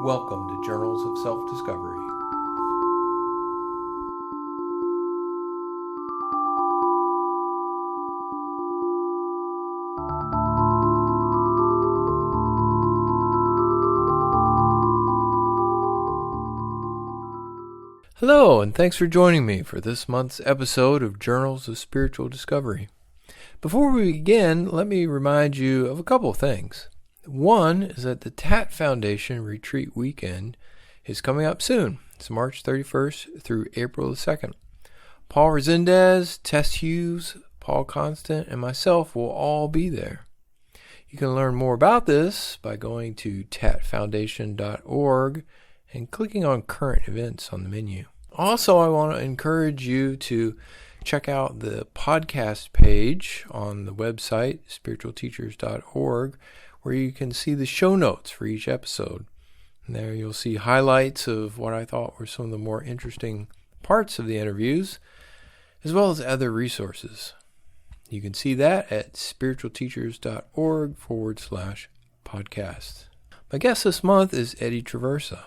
Welcome to Journals of Self-Discovery. Hello, and thanks for joining me for this month's episode of Journals of Spiritual Discovery. Before we begin, let me remind you of a couple of things. One is that the TAT Foundation Retreat Weekend is coming up soon. It's March 31st through April the 2nd. Paul Resendez, Tess Hughes, Paul Constant, and myself will all be there. You can learn more about this by going to tatfoundation.org and clicking on current events on the menu. Also, I want to encourage you to check out the podcast page on the website, spiritualteachers.org, where you can see the show notes for each episode. And there you'll see highlights of what I thought were some of the more interesting parts of the interviews, as well as other resources. You can see that at spiritualteachers.org/podcast. My guest this month is Eddie Traversa.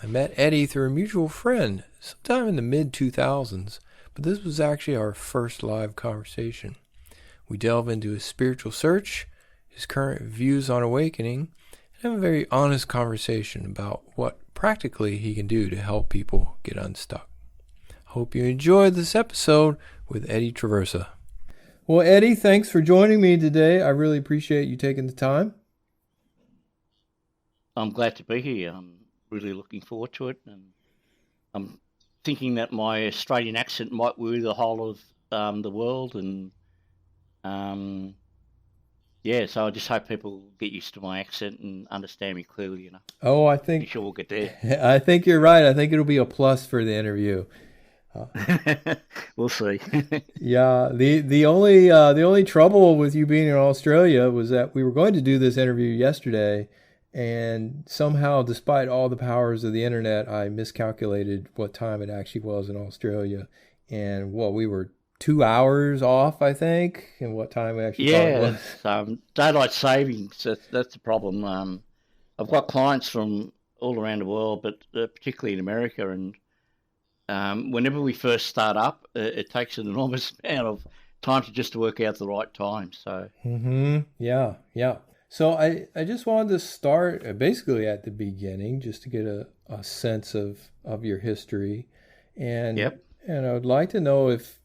I met Eddie through a mutual friend sometime in the mid-2000s, but this was actually our first live conversation. We delve into his spiritual search, his current views on awakening, and have a very honest conversation about what practically he can do to help people get unstuck. Hope you enjoyed this episode with Eddie Traversa. Well, Eddie, thanks for joining me today. I really appreciate you taking the time. I'm glad to be here. I'm really looking forward to it, and I'm thinking that my Australian accent might woo the whole of the world, and so I just hope people get used to my accent and understand me clearly. Oh, I think I'm sure we'll get there. I think you're right. I think it'll be a plus for the interview. We'll see. Yeah, the only trouble with you being in Australia was that we were going to do this interview yesterday, and somehow, despite all the powers of the internet, I miscalculated what time it actually was in Australia, and we were 2 hours off, I think, and what time we actually thought it was. Daylight savings. That's the problem. I've got clients from all around the world, but particularly in America, and whenever we first start up, it takes an enormous amount of time to work out the right time. So. Yeah. So I just wanted to start basically at the beginning, just to get a sense of your history, and Yep. And I would like to know if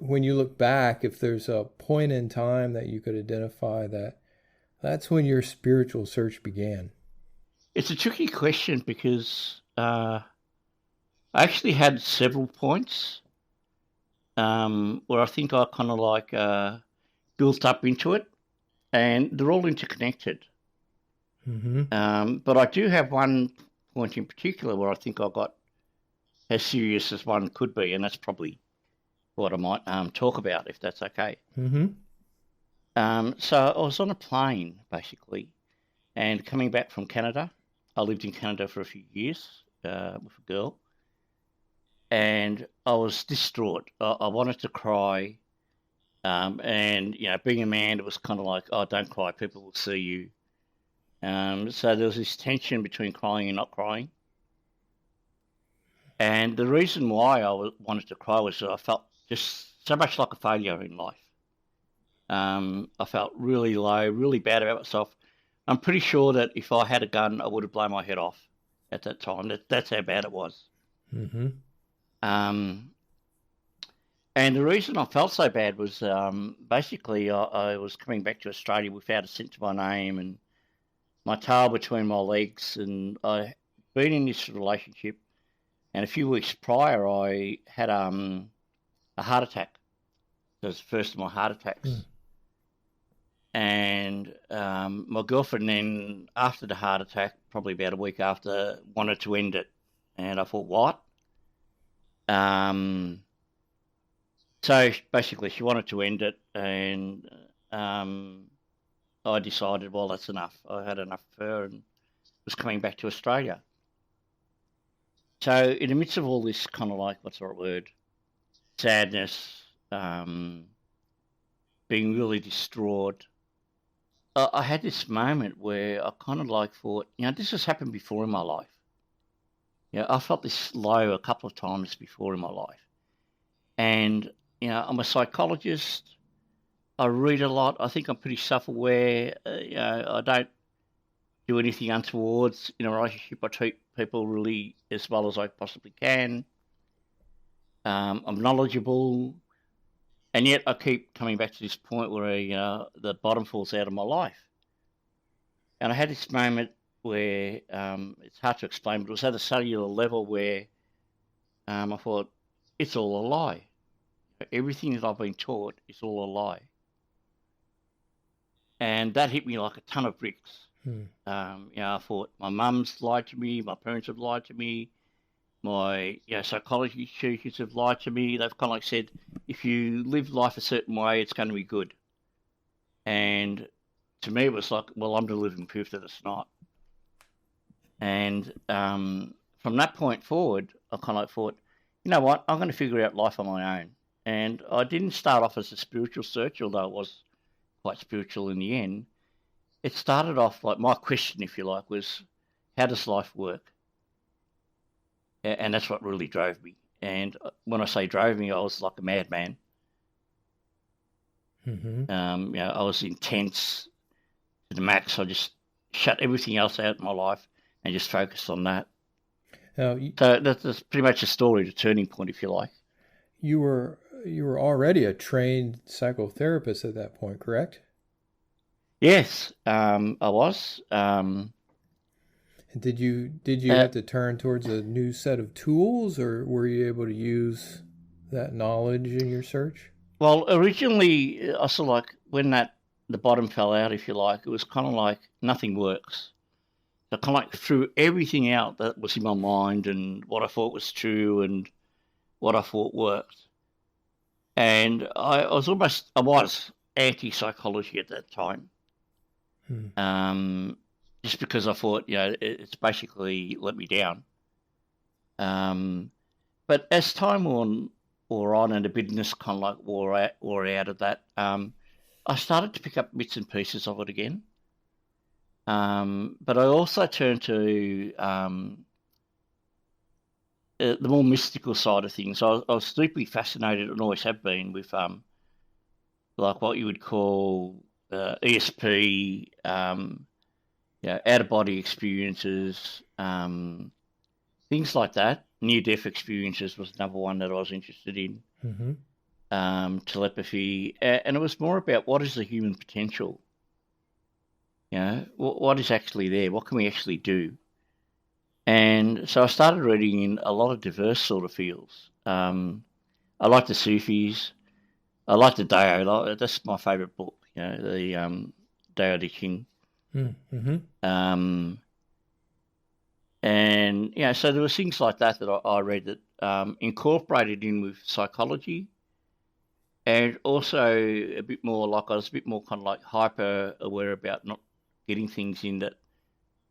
when you look back, if there's a point in time that you could identify that's when your spiritual search began. It's a tricky question because I actually had several points where I think I kind of built up into it, and they're all interconnected. But I do have one point in particular where I think I got as serious as one could be, and that's probably what I might talk about, if that's okay. So I was on a plane, basically, and coming back from Canada. I lived in Canada for a few years with a girl, and I was distraught. I wanted to cry. And, being a man, it was kind of like, oh, don't cry, people will see you. So there was this tension between crying and not crying. And the reason why I wanted to cry was that I felt just so much like a failure in life. I felt really low, really bad about myself. I'm pretty sure that if I had a gun, I would have blown my head off at that time. That's how bad it was. And the reason I felt so bad was basically I was coming back to Australia without a cent to my name and my tail between my legs, and I'd been in this relationship, and a few weeks prior I had a heart attack. It was the first of my heart attacks. And my girlfriend then, after the heart attack, probably about a week after, wanted to end it. And I thought, what? So basically, she wanted to end it, and I decided, well, that's enough. I had enough of her and was coming back to Australia. So in the midst of all this kind of what's the right word, sadness, being really distraught, I had this moment where I kind of like thought, this has happened before in my life. I felt this low a couple of times before in my life. And, I'm a psychologist. I read a lot. I think I'm pretty self-aware. I don't do anything untowards in a relationship. I treat people really as well as I possibly can. I'm knowledgeable. And yet I keep coming back to this point where the bottom falls out of my life. And I had this moment where it's hard to explain, but it was at a cellular level where I thought, it's all a lie. Everything that I've been taught is all a lie. And that hit me like a ton of bricks. I thought my mum's lied to me, my parents have lied to me, my psychology teachers have lied to me. They've kind of like said, if you live life a certain way, it's going to be good. And to me, it was like, well, I'm the living proof that it's not. And from that point forward, I kind of like thought, you know what, I'm going to figure out life on my own. And I didn't start off as a spiritual search, although it was quite spiritual in the end. It started off like my question, if you like, was how does life work? And that's what really drove me. And when I say drove me, I was like a madman. I was intense to the max. I just shut everything else out in my life and just focused on that. So that's pretty much a story, the turning point, if you like. You were already a trained psychotherapist at that point, correct? Yes, I was. Did you have to turn towards a new set of tools, or were you able to use that knowledge in your search? Well, originally, I saw like when the bottom fell out, if you like, it was kind of like nothing works. So I kind of like threw everything out that was in my mind and what I thought was true and what I thought worked. And I was anti-psychology at that time. Just because I thought, it's basically let me down. But as time wore on and the bitterness kind of like wore out of that, I started to pick up bits and pieces of it again. But I also turned to the more mystical side of things. I was deeply fascinated and always have been with like what you would call ESP, out-of-body experiences, things like that. Near-death experiences was another one that I was interested in. Telepathy, and it was more about what is the human potential. What is actually there? What can we actually do? And so I started reading in a lot of diverse sort of fields. I like the Sufis. I like the Tao. That's my favourite book. The Tao Te Ching. And so there were things like that I read that incorporated in with psychology, and also a bit more like I was a bit more kind of like hyper aware about not getting things in that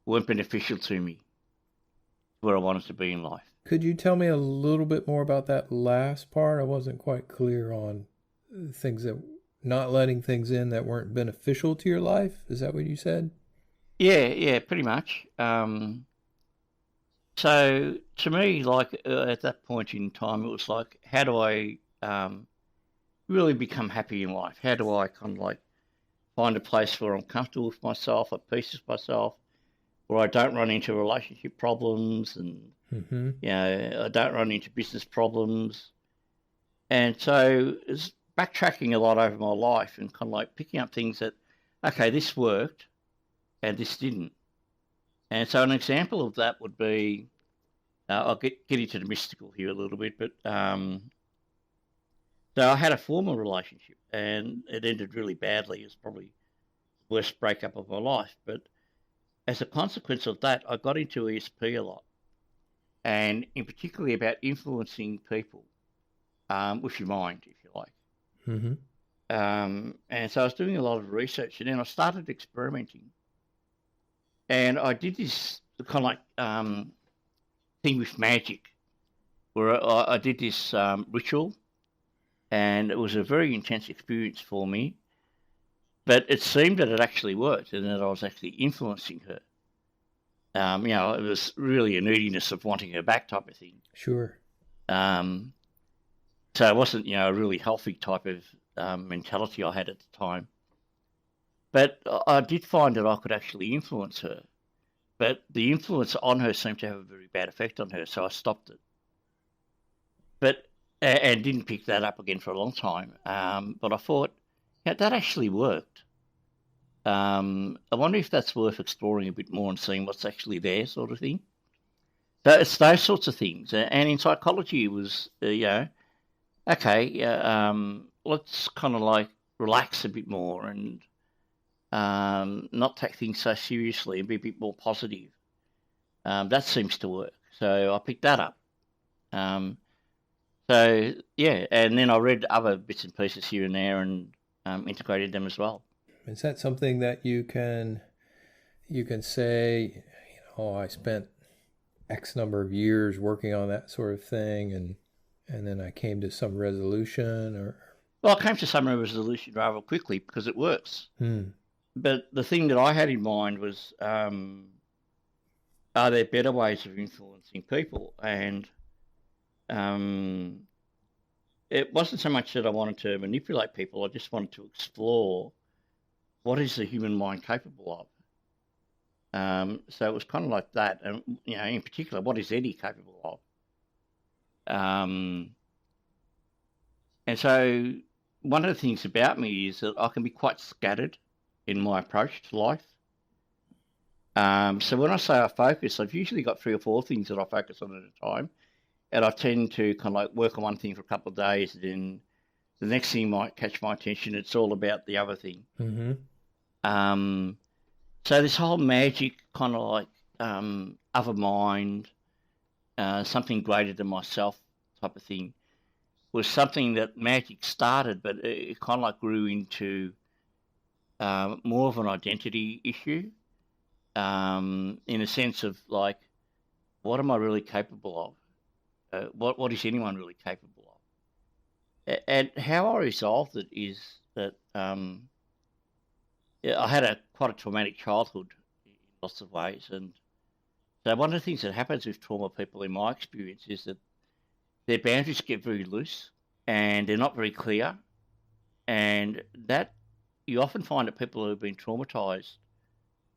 weren't beneficial to me, where I wanted to be in life. Could you tell me a little bit more about that last part? I wasn't quite clear on things that not letting things in that weren't beneficial to your life. Is that what you said? Yeah, pretty much. So to me, like at that point in time, it was like, how do I really become happy in life? How do I kind of like find a place where I'm comfortable with myself, at peace with myself, where I don't run into relationship problems and I don't run into business problems. And so it's backtracking a lot over my life and kind of like picking up things that, okay, this worked and this didn't. And so an example of that would be, I'll get into the mystical here a little bit, but so I had a former relationship and it ended really badly. It was probably the worst breakup of my life. But as a consequence of that, I got into ESP a lot, and in particularly about influencing people with your mind, if you like. And so I was doing a lot of research, and then I started experimenting. And I did this kind of like thing with magic, where I did this ritual, and it was a very intense experience for me. But it seemed that it actually worked and that I was actually influencing her. It was really a neediness of wanting her back type of thing. Sure. So it wasn't, a really healthy type of mentality I had at the time. But I did find that I could actually influence her. But the influence on her seemed to have a very bad effect on her, so I stopped it. And didn't pick that up again for a long time. But I thought, that actually worked. I wonder if that's worth exploring a bit more and seeing what's actually there, sort of thing. So it's those sorts of things. And in psychology, it was, let's kind of like relax a bit more and not take things so seriously and be a bit more positive. That seems to work. So I picked that up. And then I read other bits and pieces here and there and integrated them as well. Is that something that you can say, I spent X number of years working on that sort of thing, and then I came to some resolution? Or well, I came to some resolution rather quickly because it works. But the thing that I had in mind was, are there better ways of influencing people? And it wasn't so much that I wanted to manipulate people. I just wanted to explore what is the human mind capable of. So it was kind of like that. And, in particular, what is Eddie capable of? And so one of the things about me is that I can be quite scattered in my approach to life. So when I say I focus, I've usually got 3 or 4 things that I focus on at a time. And I tend to kind of like work on one thing for a couple of days, and then the next thing might catch my attention. It's all about the other thing. Mm-hmm. So this whole magic kind of like other mind, something greater than myself type of thing was something that magic started, but it kind of like grew into more of an identity issue in a sense of like, what am I really capable of? What is anyone really capable of? And how I resolved it is that I had quite a traumatic childhood in lots of ways, and so one of the things that happens with trauma people, in my experience, is that their boundaries get very loose and they're not very clear, and that you often find that people who have been traumatized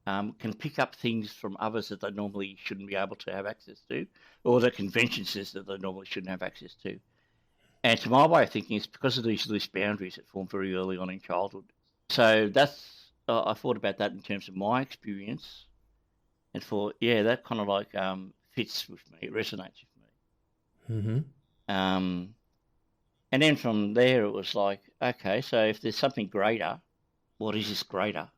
can pick up things from others that they normally shouldn't be able to have access to, or the convention says that they normally shouldn't have access to. And to my way of thinking, it's because of these loose boundaries that form very early on in childhood. So I thought about that in terms of my experience, and thought, that kind of like fits with me, it resonates with me. Mm-hmm. And then from there, it was like, okay, so if there's something greater, what is this greater?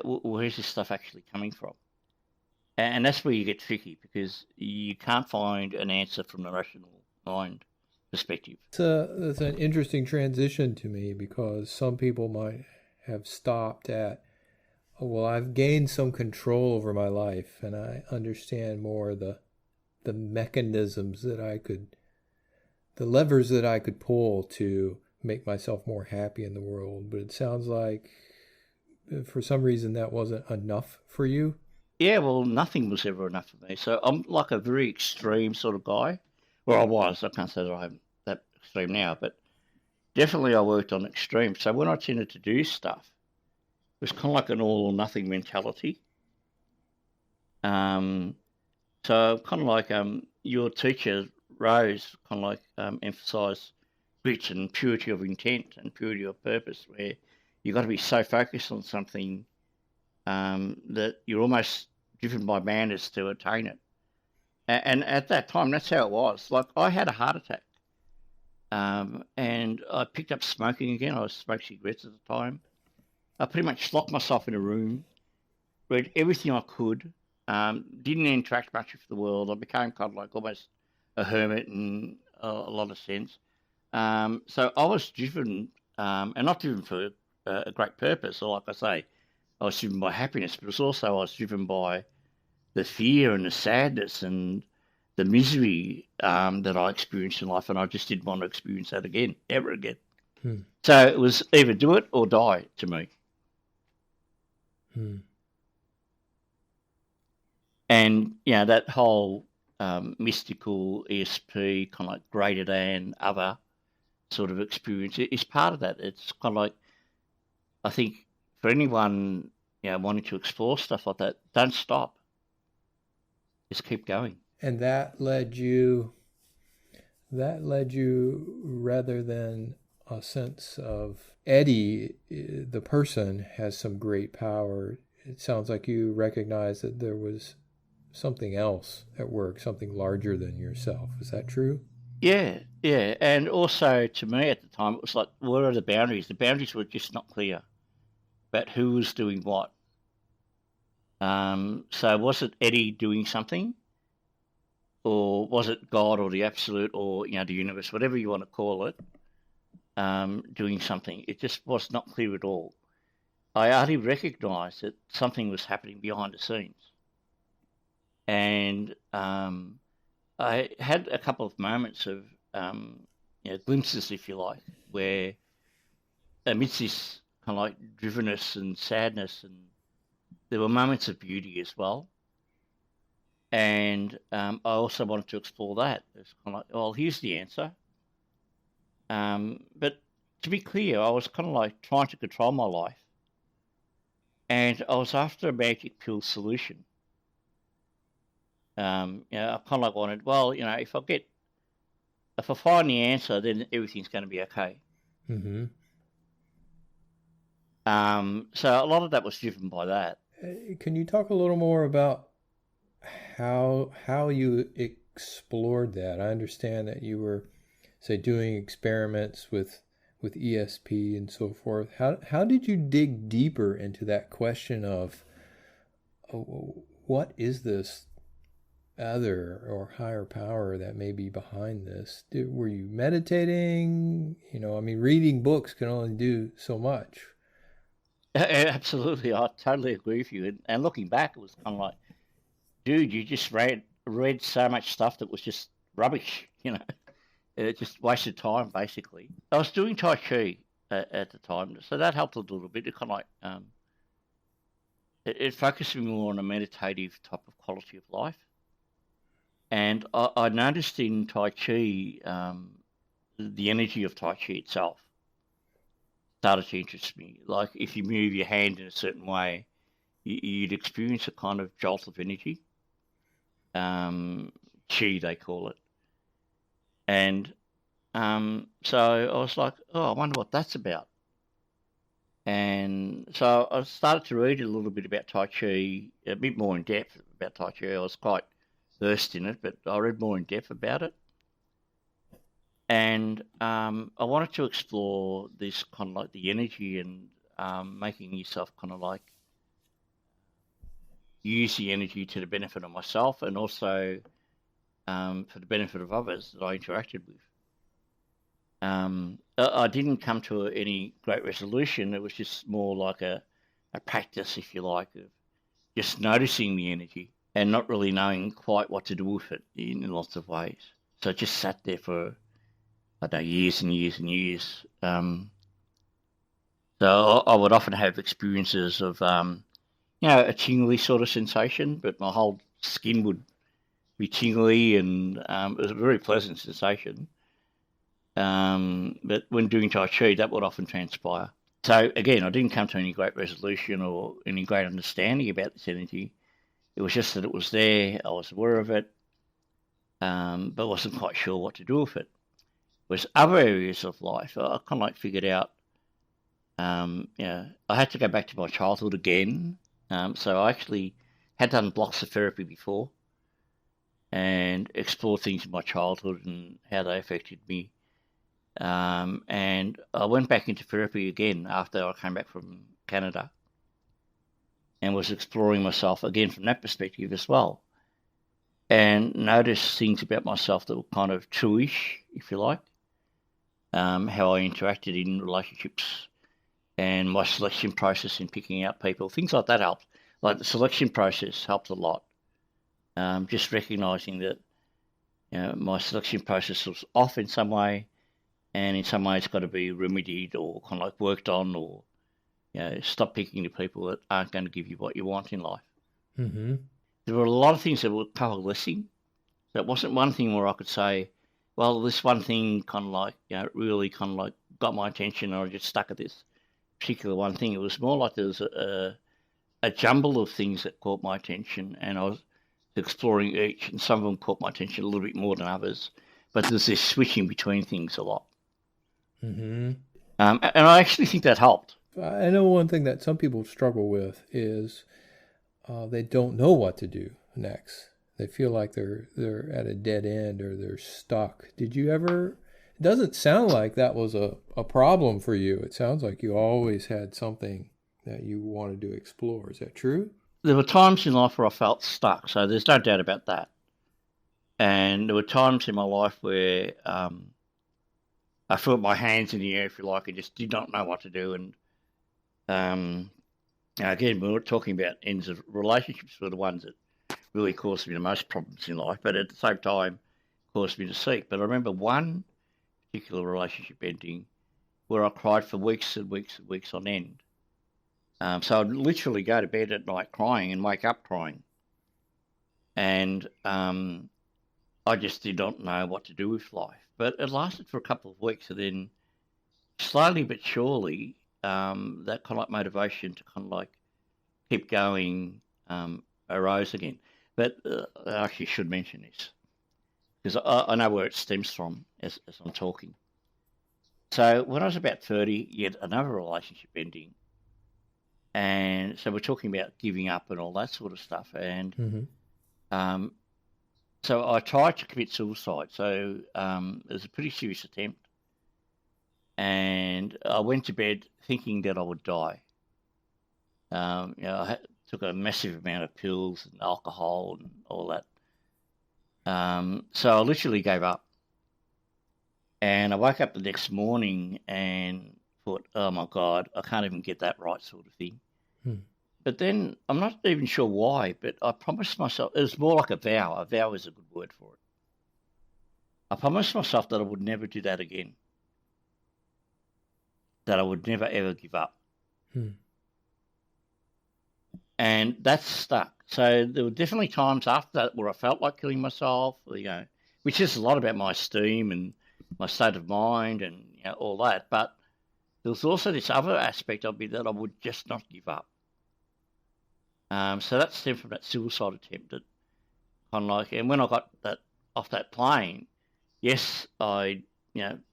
Where is this stuff actually coming from? And that's where you get tricky, because you can't find an answer from the rational mind perspective. It's an interesting transition to me, because some people might have stopped at, I've gained some control over my life and I understand more the mechanisms that the levers that I could pull to make myself more happy in the world. But it sounds like for some reason that wasn't enough for you. Yeah, well, nothing was ever enough for me. So I'm like a very extreme sort of guy. Well, I was. I can't say that I'm that extreme now, but definitely I worked on extremes. So when I tended to do stuff, it was kind of like an all or nothing mentality. So kind of like your teacher, Rose, kind of like emphasised grit and purity of intent and purity of purpose, where you've got to be so focused on something that you're almost driven by madness to attain it. And at that time, that's how it was. Like, I had a heart attack, and I picked up smoking again. I was smoking cigarettes at the time. I pretty much locked myself in a room, read everything I could, didn't interact much with the world. I became kind of like almost a hermit in a lot of sense. So I was driven, and not driven for a great purpose, or like I say, I was driven by happiness, but it was also I was driven by the fear and the sadness and the misery that I experienced in life, and I just didn't want to experience that again, ever again. So it was either do it or die to me. And, that whole mystical ESP, kind of like greater than other sort of experience is part of that. It's kind of like, I think for anyone, wanting to explore stuff like that, don't stop. Just keep going. And that led you rather than a sense of Eddie, the person, has some great power. It sounds like you recognize that there was something else at work, something larger than yourself. Is that true? Yeah. And also to me at the time, it was like, what are the boundaries? The boundaries were just not clear about who was doing what. So was it Eddie doing something? Or was it God or the Absolute or, the universe, whatever you want to call it, doing something? It just was not clear at all. I only recognised that something was happening behind the scenes. And I had a couple of moments of, glimpses, if you like, where amidst this kind of like drivenness and sadness, and there were moments of beauty as well. And I also wanted to explore that. It's kind of like, well, here's the answer. But to be clear, I was kind of like trying to control my life. And I was after a magic pill solution. I kind of like wanted, well, if I find the answer, then everything's going to be okay. So a lot of that was driven by that. Can you talk a little more about how you explored that? I understand that you were, say, doing experiments with ESP and so forth. How did you dig deeper into that question of what is this other or higher power that may be behind this? Were you meditating? Reading books can only do so much. Absolutely, I totally agree with you. And looking back, it was kind of like, dude, you just read so much stuff that was just rubbish, It just wasted time, basically. I was doing Tai Chi at the time, so that helped a little bit. It kind of like, it focused me more on a meditative type of quality of life. And I noticed in Tai Chi, the energy of Tai Chi itself started to interest me. Like if you move your hand in a certain way, you'd experience a kind of jolt of energy. Chi, they call it. And so I was like, I wonder what that's about. And so I started to read a little bit about Tai Chi, a bit more in depth about Tai Chi. I was quite versed in it, but I read more in depth about it. And I wanted to explore this kind of like the energy and making yourself kind of like use the energy to the benefit of myself and also for the benefit of others that I interacted with. I didn't come to any great resolution. It was just more like a practice, if you like, of just noticing the energy and not really knowing quite what to do with it in lots of ways. So I just sat there for, I don't know, years and years and years. So I would often have experiences of, a tingly sort of sensation, but my whole skin would be tingly, and it was a very pleasant sensation. But when doing Tai Chi, that would often transpire. So again, I didn't come to any great resolution or any great understanding about this energy. It was just that it was there, I was aware of it, but wasn't quite sure what to do with it. Whereas other areas of life, I kind of like figured out, I had to go back to my childhood again. So I actually had done blocks of therapy before and explored things in my childhood and how they affected me. And I went back into therapy again after I came back from Canada and was exploring myself again from that perspective as well. And noticed things about myself that were kind of true-ish, if you like. How I interacted in relationships and my selection process in picking out people. Things like that helped. Like the selection process helped a lot. Just recognising that my selection process was off in some way and in some ways got to be remedied or kind of like worked on, or stop picking the people that aren't going to give you what you want in life. Mm-hmm. There were a lot of things that were coalescing. So it wasn't one thing where I could say, well, this one thing kind of like, really kind of like got my attention, and I just stuck at this particular one thing. It was more like there was a jumble of things that caught my attention, and I was exploring each, and some of them caught my attention a little bit more than others. But there's this switching between things a lot. Mm-hmm. And I actually think that helped. I know one thing that some people struggle with is they don't know what to do next. They feel like they're at a dead end or they're stuck. Did you ever? It doesn't sound like that was a problem for you. It sounds like you always had something that you wanted to explore. Is that true? There were times in life where I felt stuck, so there's no doubt about that. And there were times in my life where I felt my hands in the air, if you like, and just did not know what to do. And again, we were talking about ends of relationships were the ones that really caused me the most problems in life, but at the same time caused me to seek. But I remember one particular relationship ending where I cried for weeks and weeks and weeks on end. So I'd literally go to bed at night crying and wake up crying. And I just did not know what to do with life. But it lasted for a couple of weeks, and then slowly but surely, that kind of like motivation to kind of like keep going arose again. But I actually should mention this, because I know where it stems from as I'm talking. So when I was about 30, yet another relationship ending. And so we're talking about giving up and all that sort of stuff. And so I tried to commit suicide. So it was a pretty serious attempt. And I went to bed thinking that I would die. I took a massive amount of pills and alcohol and all that. So I literally gave up. And I woke up the next morning and thought, oh my God, I can't even get that right, sort of thing. But then I'm not even sure why, but I promised myself, it was more like a vow. A vow is a good word for it. I promised myself that I would never do that again. That I would never ever give up. And that's stuck. So there were definitely times after that where I felt like killing myself, which is a lot about my esteem and my state of mind and all that. But there was also this other aspect of me that I would just not give up. So that stemmed from that suicide attempt that kind of like, and when I got that off that plane, yes, I,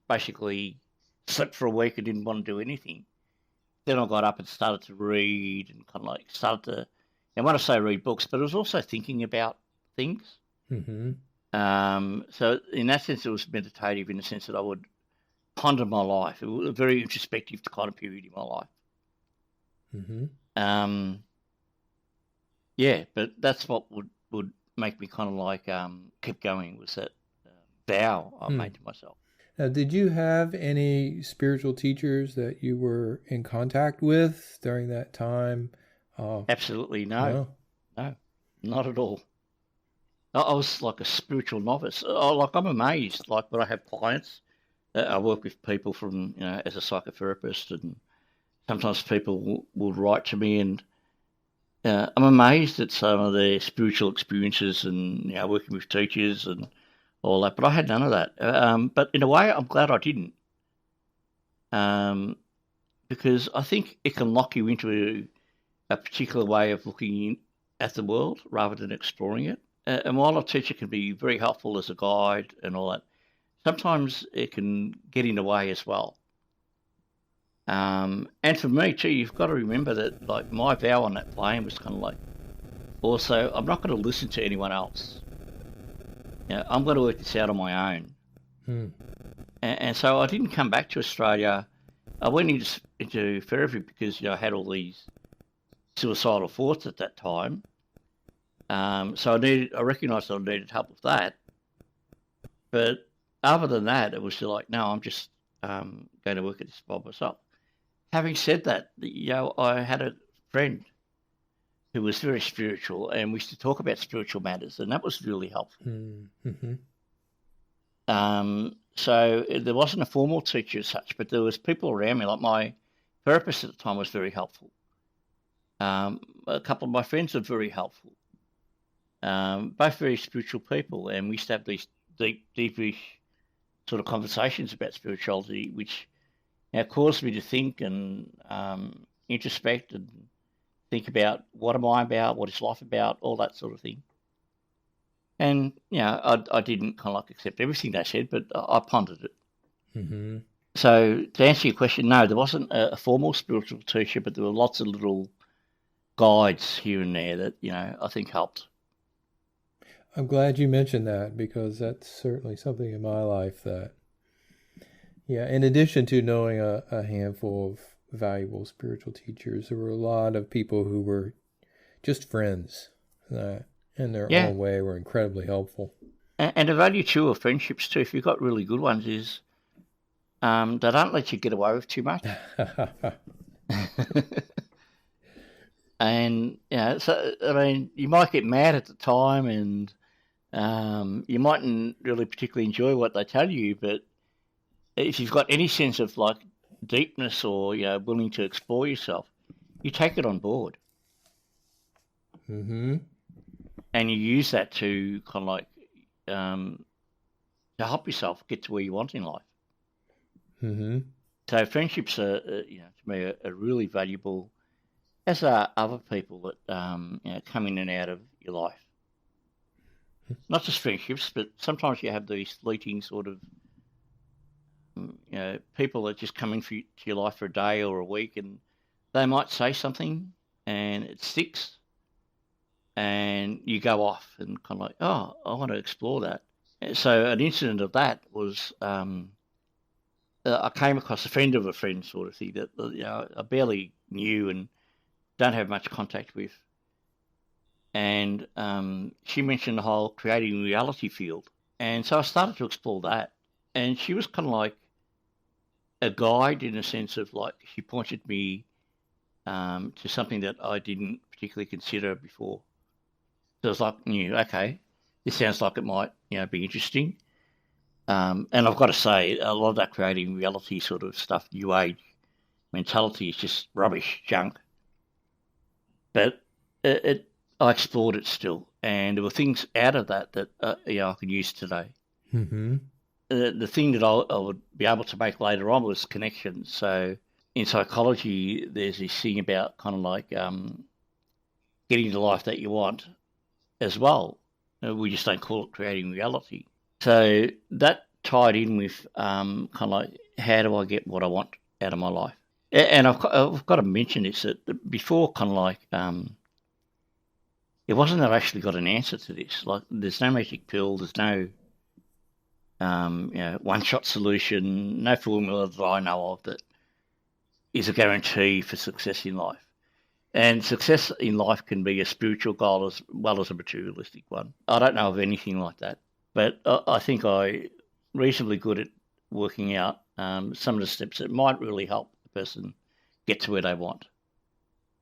basically slept for a week and didn't want to do anything. Then I got up and started to read and kind of like started to, and when I say read books, but it was also thinking about things. So in that sense, it was meditative in the sense that I would ponder my life. It was a very introspective kind of period in my life. Yeah, but that's what would make me kind of like keep going, was that vow I made to myself. Now, did you have any spiritual teachers that you were in contact with during that time? Absolutely no, not at all. I was like a spiritual novice. I'm amazed. Like when I have clients, I work with people from as a psychotherapist, and sometimes people will write to me, and I'm amazed at some of their spiritual experiences and working with teachers and all that. But I had none of that. But in a way, I'm glad I didn't, because I think it can lock you into a particular way of looking at the world rather than exploring it. And while a teacher can be very helpful as a guide and all that, sometimes it can get in the way as well. And for me too, you've got to remember that like my vow on that plane was kind of like, also, I'm not going to listen to anyone else. I'm going to work this out on my own. And so I didn't come back to Australia. I went into therapy because I had all these suicidal thoughts at that time. So I recognised that I needed help with that. But other than that, it was like, no, I'm just going to work at this by myself. Having said that, I had a friend who was very spiritual, and we used to talk about spiritual matters, and that was really helpful. So there wasn't a formal teacher as such, but there was people around me. Like my therapist at the time was very helpful. A couple of my friends were very helpful. Both very spiritual people, and we used to have these deepish sort of conversations about spirituality, which caused me to think and introspect and think about what am I about, what is life about, all that sort of thing. And, I didn't kind of like accept everything they said, but I pondered it. Mm-hmm. So to answer your question, no, there wasn't a formal spiritual teacher, but there were lots of little guides here and there that, I think helped. I'm glad you mentioned that, because that's certainly something in my life that, in addition to knowing a handful of valuable spiritual teachers, there were a lot of people who were just friends that in their own way were incredibly helpful. And the value too of friendships too, if you've got really good ones, is they don't let you get away with too much. And so I mean, you might get mad at the time, and you mightn't really particularly enjoy what they tell you, but if you've got any sense of like deepness or willing to explore yourself, you take it on board. Mm-hmm. And you use that to kind of like to help yourself get to where you want in life. Mm-hmm. So friendships are, to me, are really valuable, as are other people that come in and out of your life. Not just friendships, but sometimes you have these fleeting sort of people that just come into your life for a day or a week, and they might say something and it sticks, and you go off and kind of like, oh, I want to explore that. So an incident of that was I came across a friend of a friend sort of thing that I barely knew and don't have much contact with. And she mentioned the whole creating reality field. And so I started to explore that. And she was kind of like a guide, in a sense of like she pointed me to something that I didn't particularly consider before. So I was like, okay, this sounds like it might be interesting. And I've got to say, a lot of that creating reality sort of stuff, new age mentality, is just rubbish, junk. But I explored it still, and there were things out of that I could use today. Mm-hmm. The thing that I would be able to make later on was connections. So in psychology, there's this thing about kind of like getting the life that you want as well. We just don't call it creating reality. So that tied in with kind of like, how do I get what I want out of my life? And I've got to mention this, that before kind of like, it wasn't that I actually got an answer to this. Like, there's no magic pill, there's no one-shot solution, no formula that I know of that is a guarantee for success in life. And success in life can be a spiritual goal as well as a materialistic one. I don't know of anything like that. But I think I'm reasonably good at working out some of the steps that might really help the person get to where they want.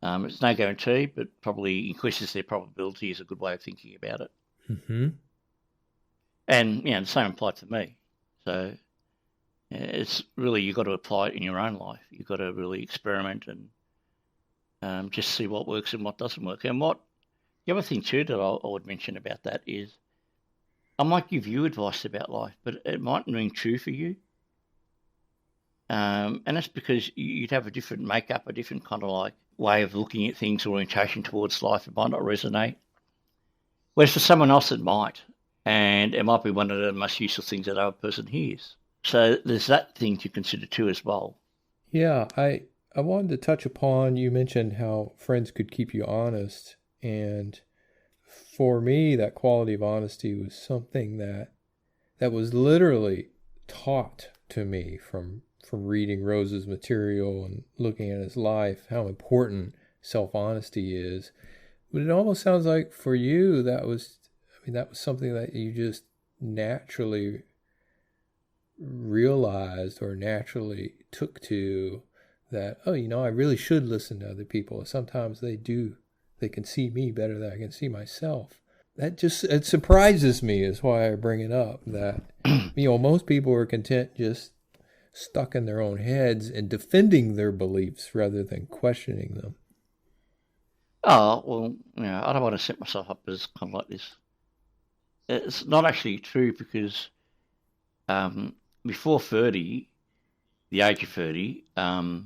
It's no guarantee, but probably increases their probability is a good way of thinking about it. Mm-hmm. And the same applies to me. So it's really, you've got to apply it in your own life. You've got to really experiment and just see what works and what doesn't work. And the other thing too that I would mention about that is, I might give you advice about life, but it mightn't ring true for you. And that's because you'd have a different makeup, a different kind of like way of looking at things, orientation towards life. It might not resonate. Whereas for someone else it might. And it might be one of the most useful things that other person hears. So there's that thing to consider too as well. Yeah, I wanted to touch upon, you mentioned how friends could keep you honest, and for me, that quality of honesty was something that was literally taught to me from reading Rose's material and looking at his life, how important self-honesty is. But it almost sounds like for you, that was something that you just naturally realized or naturally took to, that, I really should listen to other people. Sometimes they can see me better than I can see myself. it surprises me, is why I bring it up, that, most people are content just stuck in their own heads and defending their beliefs rather than questioning them. Oh, well, I don't want to set myself up as kind of like this. It's not actually true because before 30, the age of 30, I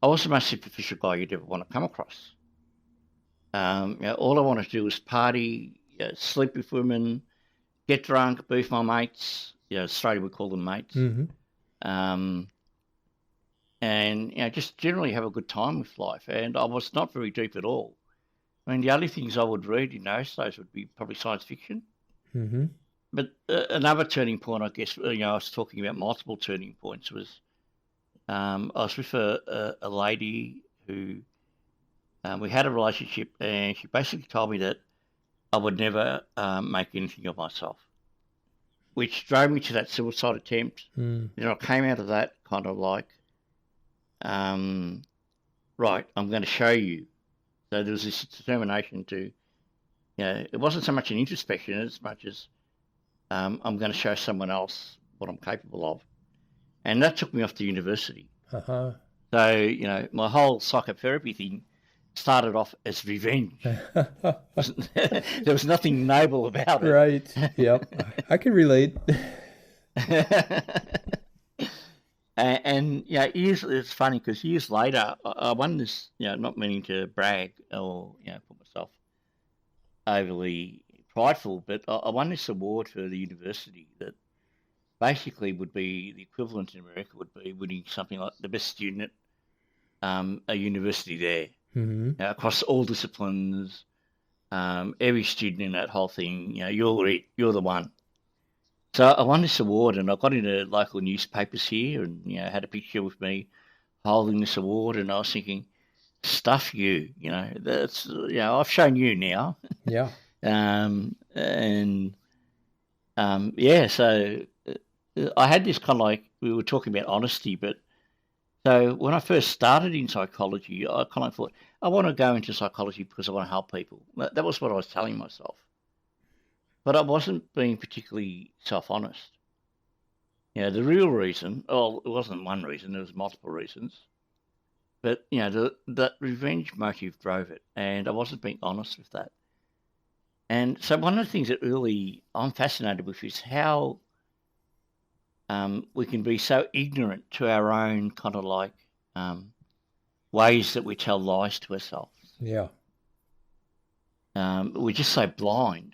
was the most superficial guy you'd ever want to come across. All I wanted to do was party, sleep with women, get drunk, beef my mates. Australia would call them mates. Mm-hmm. And just generally have a good time with life. And I was not very deep at all. I mean, the only things I would read in those days would be probably science fiction. Mm-hmm. But another turning point, I guess, I was talking about multiple turning points, was I was with a lady who we had a relationship, and she basically told me that I would never make anything of myself, which drove me to that suicide attempt. I came out of that kind of like, right, I'm going to show you. So there was this determination to, it wasn't so much an introspection as much as I'm going to show someone else what I'm capable of. And that took me off to university. Uh-huh. So, my whole psychotherapy thing started off as revenge. There was nothing noble about it. Right. Yep. I can relate. And it's funny because years later, I won this, not meaning to brag or, put myself overly prideful, but I won this award for the university that basically would be the equivalent in America would be winning something like the best student at a university there. Mm-hmm. Across all disciplines, every student in that whole thing, you're the one. So I won this award, and I got into local newspapers here, and had a picture with me holding this award, and I was thinking, stuff you, that's I've shown you now. Yeah. So I had this kind of like, we were talking about honesty, but so when I first started in psychology, I kind of thought, I want to go into psychology because I want to help people. That was what I was telling myself. But I wasn't being particularly self-honest. The real reason, it wasn't one reason, there was multiple reasons. But, that revenge motive drove it, and I wasn't being honest with that. And so one of the things that really I'm fascinated with is how we can be so ignorant to our own kind of like ways that we tell lies to ourselves. Yeah. We're just so blind.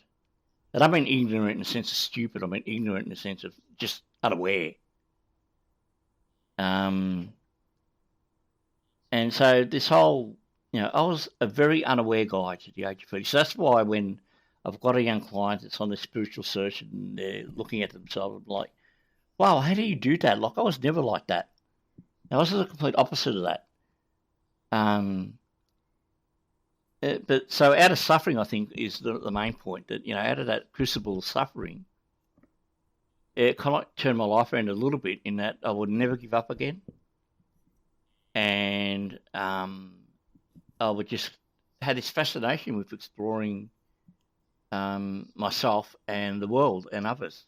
And I mean ignorant in the sense of stupid. I mean ignorant in the sense of just unaware. And so this whole, I was a very unaware guy to the age of 30. So that's why when I've got a young client that's on the spiritual search and they're looking at themselves, I'm like, wow, how do you do that? Like, I was never like that. I was the complete opposite of that. But so out of suffering, I think, is the main point, that, out of that crucible of suffering, it kind of like turned my life around a little bit in that I would never give up again. And I would just had this fascination with exploring myself and the world and others.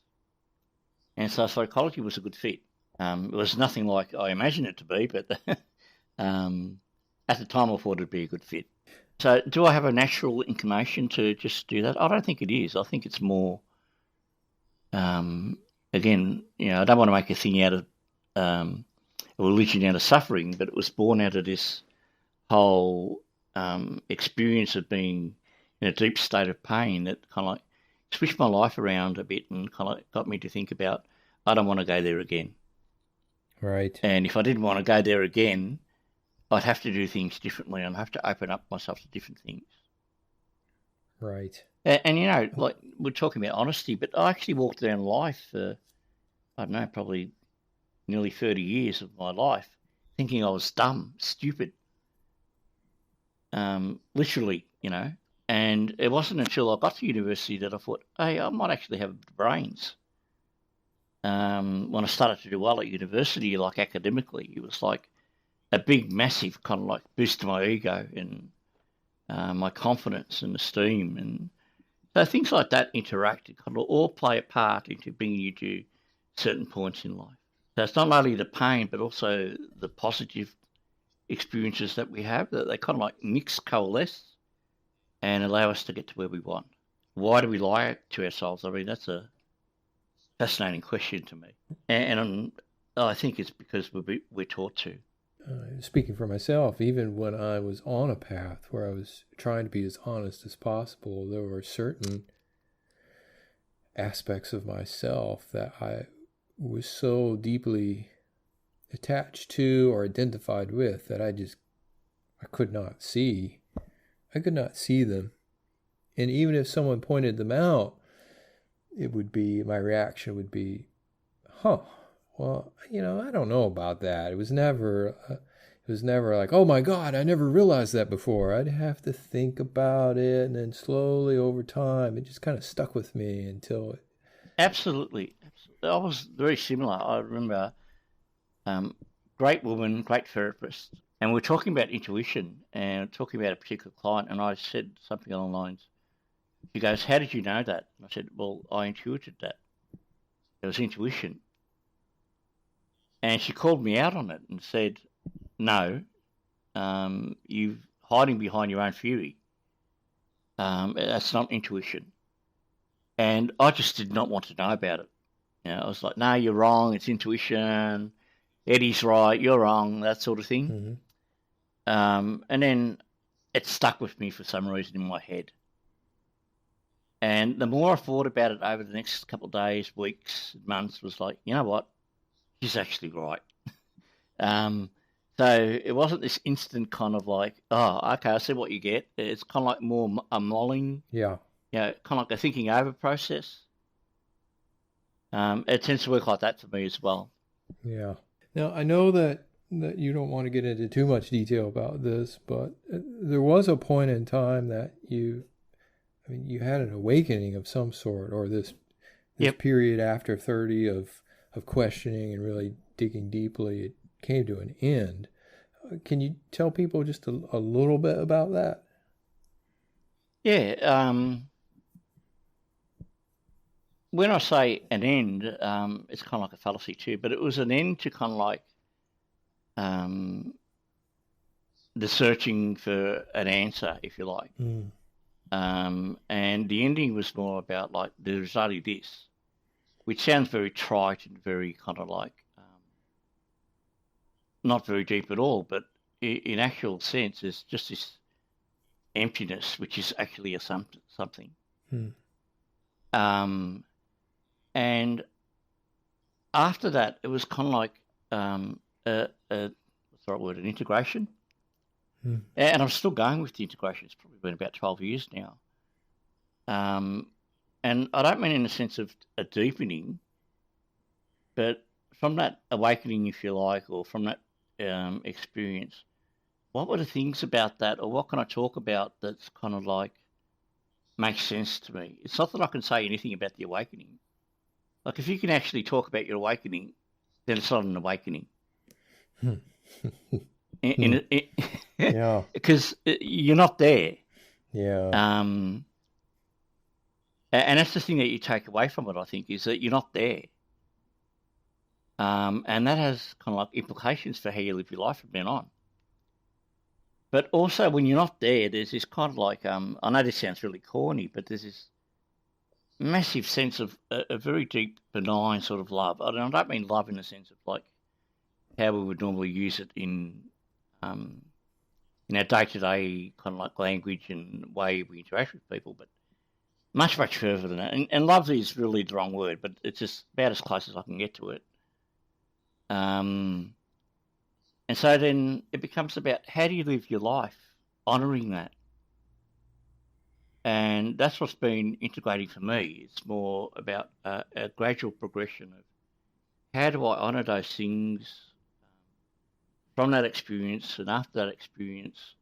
And so psychology was a good fit. It was nothing like I imagined it to be, but at the time I thought it'd be a good fit. So do I have a natural inclination to just do that? I don't think it is. I think it's more, again, I don't want to make a thing out of a religion out of suffering, but it was born out of this whole experience of being in a deep state of pain that kind of like switched my life around a bit and kind of got me to think about, I don't want to go there again. Right. And if I didn't want to go there again, I'd have to do things differently. I'd have to open up myself to different things. Right. And like we're talking about honesty, but I actually walked down life for, I don't know, probably nearly 30 years of my life thinking I was dumb, stupid. Literally, And it wasn't until I got to university that I thought, hey, I might actually have brains. When I started to do well at university, like academically, it was like a big, massive kind of like boost to my ego and my confidence and esteem. And So things like that interact and kind of all play a part into bringing you to certain points in life. So it's not only the pain, but also the positive experiences that we have, that they kind of like mix, coalesce, and allow us to get to where we want. Why do we lie to ourselves? I mean, that's a fascinating question to me. And I think it's because we're taught to. Speaking for myself, even when I was on a path where I was trying to be as honest as possible, there were certain aspects of myself that I was so deeply attached to or identified with that I could not see. I could not see them. And even if someone pointed them out, my reaction would be, well, I don't know about that. It was never like, oh my God, I never realized that before. I'd have to think about it, and then slowly over time, it just kind of stuck with me until it. Absolutely. I was very similar. I remember, great woman, great therapist, and we're talking about intuition and talking about a particular client, and I said something along the lines. She goes, "How did you know that?" And I said, "Well, I intuited that. It was intuition." And she called me out on it and said, "No, you're hiding behind your own theory. That's not intuition." And I just did not want to know about it. I was like, "No, you're wrong. It's intuition. Eddie's right. You're wrong." That sort of thing. Mm-hmm. And then it stuck with me for some reason in my head. And the more I thought about it over the next couple of days, weeks, months, was like, you know what? She's actually right. So it wasn't this instant kind of like, oh, okay, I see what you get. It's kind of like more a mulling. Yeah. Kind of like a thinking over process. It tends to work like that for me as well. Yeah. Now, I know that you don't want to get into too much detail about this, but there was a point in time that you had an awakening of some sort, or this Yep. period after 30 of questioning and really digging deeply. It came to an end. Can you tell people just a little bit about that? Yeah. When I say an end, it's kind of like a fallacy too, but it was an end to kind of like the searching for an answer, if you like. Mm. And the ending was more about like, there's only this, which sounds very trite and very kind of like not very deep at all, but in actual sense, it's just this emptiness, which is actually something. And after that, it was kind of like what's the right word? An integration. And I'm still going with the integration. It's probably been about 12 years now. And I don't mean in the sense of a deepening, but from that awakening, if you like, or from that experience, what were the things about that, or what can I talk about that's kind of like makes sense to me? It's not that I can say anything about the awakening. Like, if you can actually talk about your awakening, then it's not an awakening. Yeah. Because you're not there. Yeah. And that's the thing that you take away from it, I think, is that you're not there. And that has kind of like implications for how you live your life from then on. But also, when you're not there, there's this kind of like, I know this sounds really corny, but there's this massive sense of a very deep, benign sort of love. I don't mean love in the sense of like how we would normally use it in our day-to-day kind of like language and way we interact with people, but much, much further than that. And love is really the wrong word, but it's just about as close as I can get to it. And so then it becomes about how do you live your life honouring that? And that's what's been integrating for me. It's more about a gradual progression of how do I honour those things from that experience and after that experience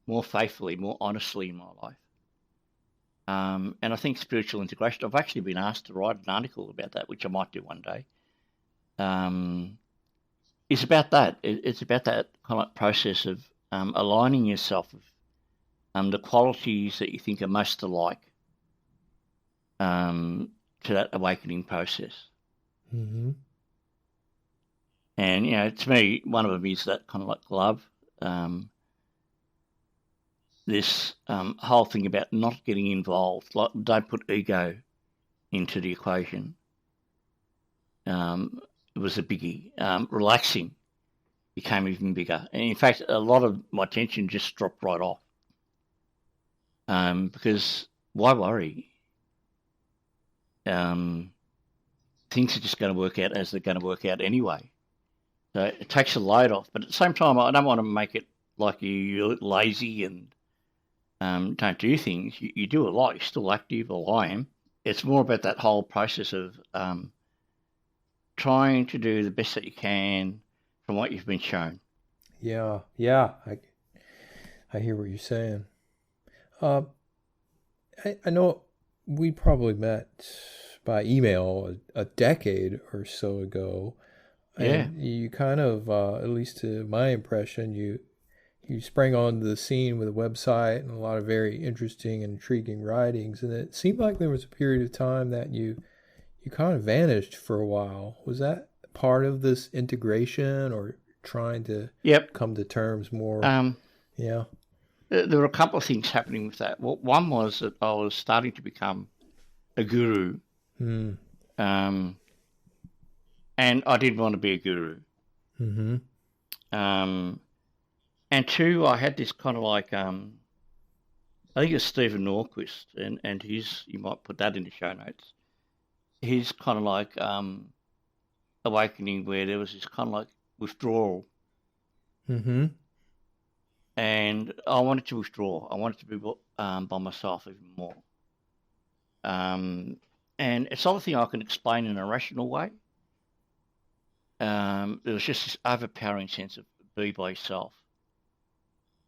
more faithfully, more honestly in my life. And I think spiritual integration, I've actually been asked to write an article about that, which I might do one day. It's about that. It's about that kind of process of aligning yourself with the qualities that you think are most alike. to that awakening process. Mm-hmm. And, to me, one of them is that kind of like love. This whole thing about not getting involved, like don't put ego into the equation. It was a biggie. Relaxing became even bigger. And in fact, a lot of my tension just dropped right off. Because why worry? Things are just going to work out as they're going to work out anyway. So it takes a load off. But at the same time, I don't want to make it like you're lazy and don't do things. You do a lot. You're still active, or I am. It's more about that whole process of trying to do the best that you can from what you've been shown. Yeah. I hear what you're saying. I know we probably met by email a decade or so ago. Yeah. And you kind of, at least to my impression, you sprang onto the scene with a website and a lot of very interesting and intriguing writings. And it seemed like there was a period of time that you kind of vanished for a while. Was that part of this integration or trying to come to terms more? Yeah. There were a couple of things happening with that. Well, one was that I was starting to become a guru. And I didn't want to be a guru. Mm-hmm. And two, I had this kind of like, I think it's Stephen Norquist, and his, you might put that in the show notes. His kind of like awakening where there was this kind of like withdrawal. Mm-hmm. And I wanted to withdraw. I wanted to be by myself even more. And it's not a thing I can explain in a rational way. There was just this overpowering sense of be by yourself.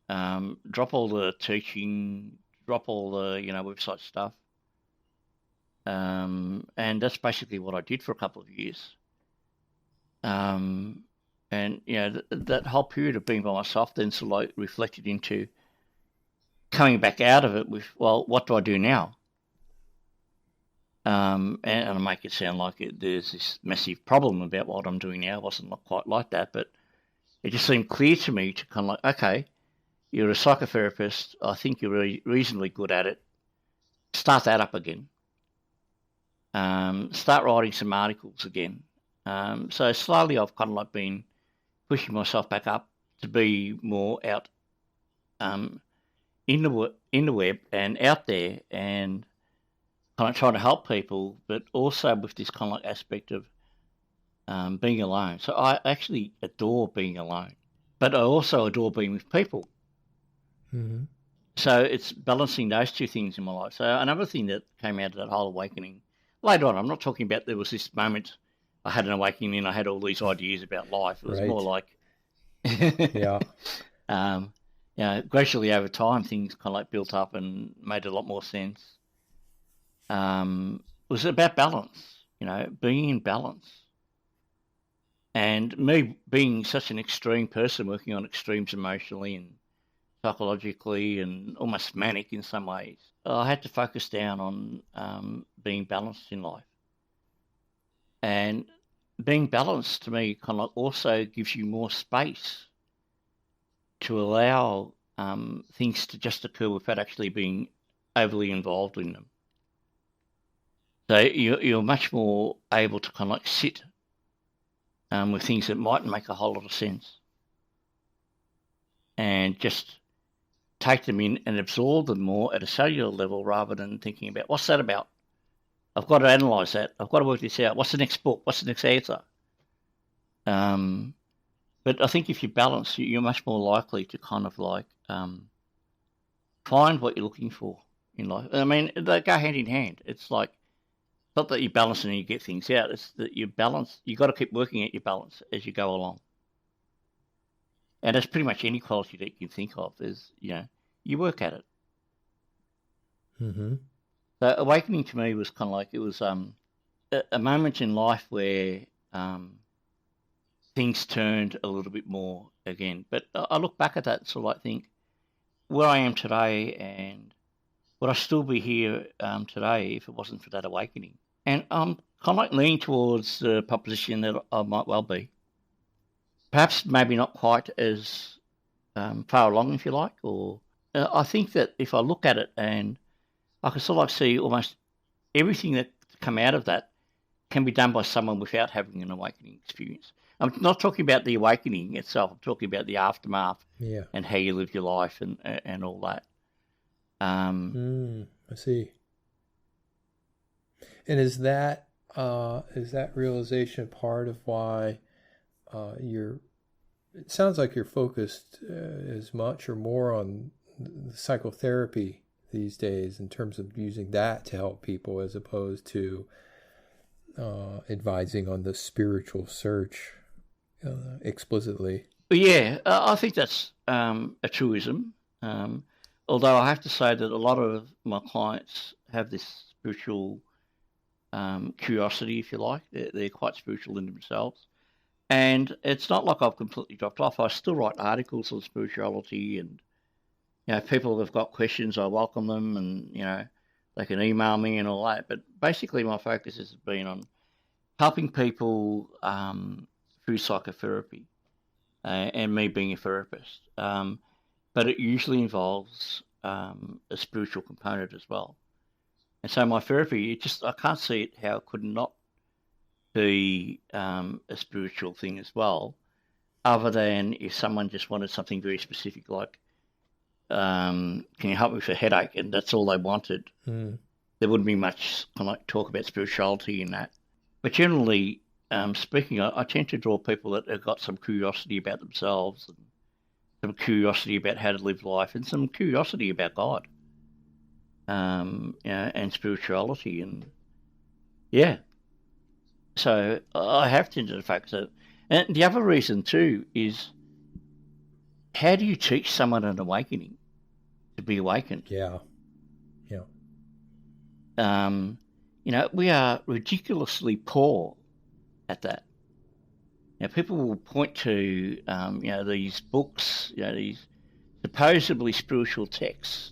Drop all the teaching, drop all the website stuff, and that's basically what I did for a couple of years. And that whole period of being by myself then sort of like reflected into coming back out of it with, well, what do I do now? And I make it sound like there's this massive problem about what I'm doing now. It wasn't quite like that, but it just seemed clear to me to kind of like, okay, you're a psychotherapist. I think you're reasonably good at it. Start that up again. Start writing some articles again. So slowly I've kind of like been pushing myself back up to be more out in the web and out there and kind of trying to help people, but also with this kind of like aspect of being alone. So I actually adore being alone, but I also adore being with people. Mm-hmm. So it's balancing those two things in my life. So another thing that came out of that whole awakening later on, I'm not talking about there was this moment I had an awakening and I had all these ideas about life. It was more like, gradually over time, things kind of like built up and made a lot more sense. It was about balance, being in balance. And me being such an extreme person, working on extremes emotionally and psychologically and almost manic in some ways, I had to focus down on being balanced in life. And being balanced to me kind of also gives you more space to allow things to just occur without actually being overly involved in them. So you're much more able to kind of like sit with things that mightn't make a whole lot of sense and just take them in and absorb them more at a cellular level rather than thinking about, what's that about? I've got to analyse that. I've got to work this out. What's the next book? What's the next answer? But I think if you balance, you're much more likely to kind of like find what you're looking for in life. I mean, they go hand in hand. It's like, not that you balance and you get things out. It's that you balance. You've got to keep working at your balance as you go along. And that's pretty much any quality that you can think of. Is you work at it. Mm-hmm. So awakening to me was kind of like, it was a moment in life where things turned a little bit more again. But I look back at that and sort of like think where I am today and would I still be here today if it wasn't for that awakening? And I'm kind of like leaning towards the proposition that I might well be. Perhaps maybe not quite as far along, if you like, or I think that if I look at it and I can sort of like see almost everything that come out of that can be done by someone without having an awakening experience. I'm not talking about the awakening itself. I'm talking about the aftermath and how you live your life and all that. I see. And is that realization part of why it sounds like you're focused as much or more on the psychotherapy these days in terms of using that to help people as opposed to advising on the spiritual search explicitly? Yeah, I think that's a truism. Although I have to say that a lot of my clients have this spiritual curiosity, if you like. They're quite spiritual in themselves. And it's not like I've completely dropped off. I still write articles on spirituality, and if people have got questions, I welcome them, and they can email me and all that. But basically, my focus has been on helping people through psychotherapy and me being a therapist. But it usually involves a spiritual component as well. And so my therapy, I can't see it how it could not be a spiritual thing as well, other than if someone just wanted something very specific, like, can you help me with a headache? And that's all they wanted. There wouldn't be much kind of like talk about spirituality in that. But generally speaking, I tend to draw people that have got some curiosity about themselves, and some curiosity about how to live life, and some curiosity about God, and spirituality, and So I have tended to focus on it. And the other reason too is, how do you teach someone an awakening to be awakened? Yeah. We are ridiculously poor at that. People will point to these books, these supposedly spiritual texts,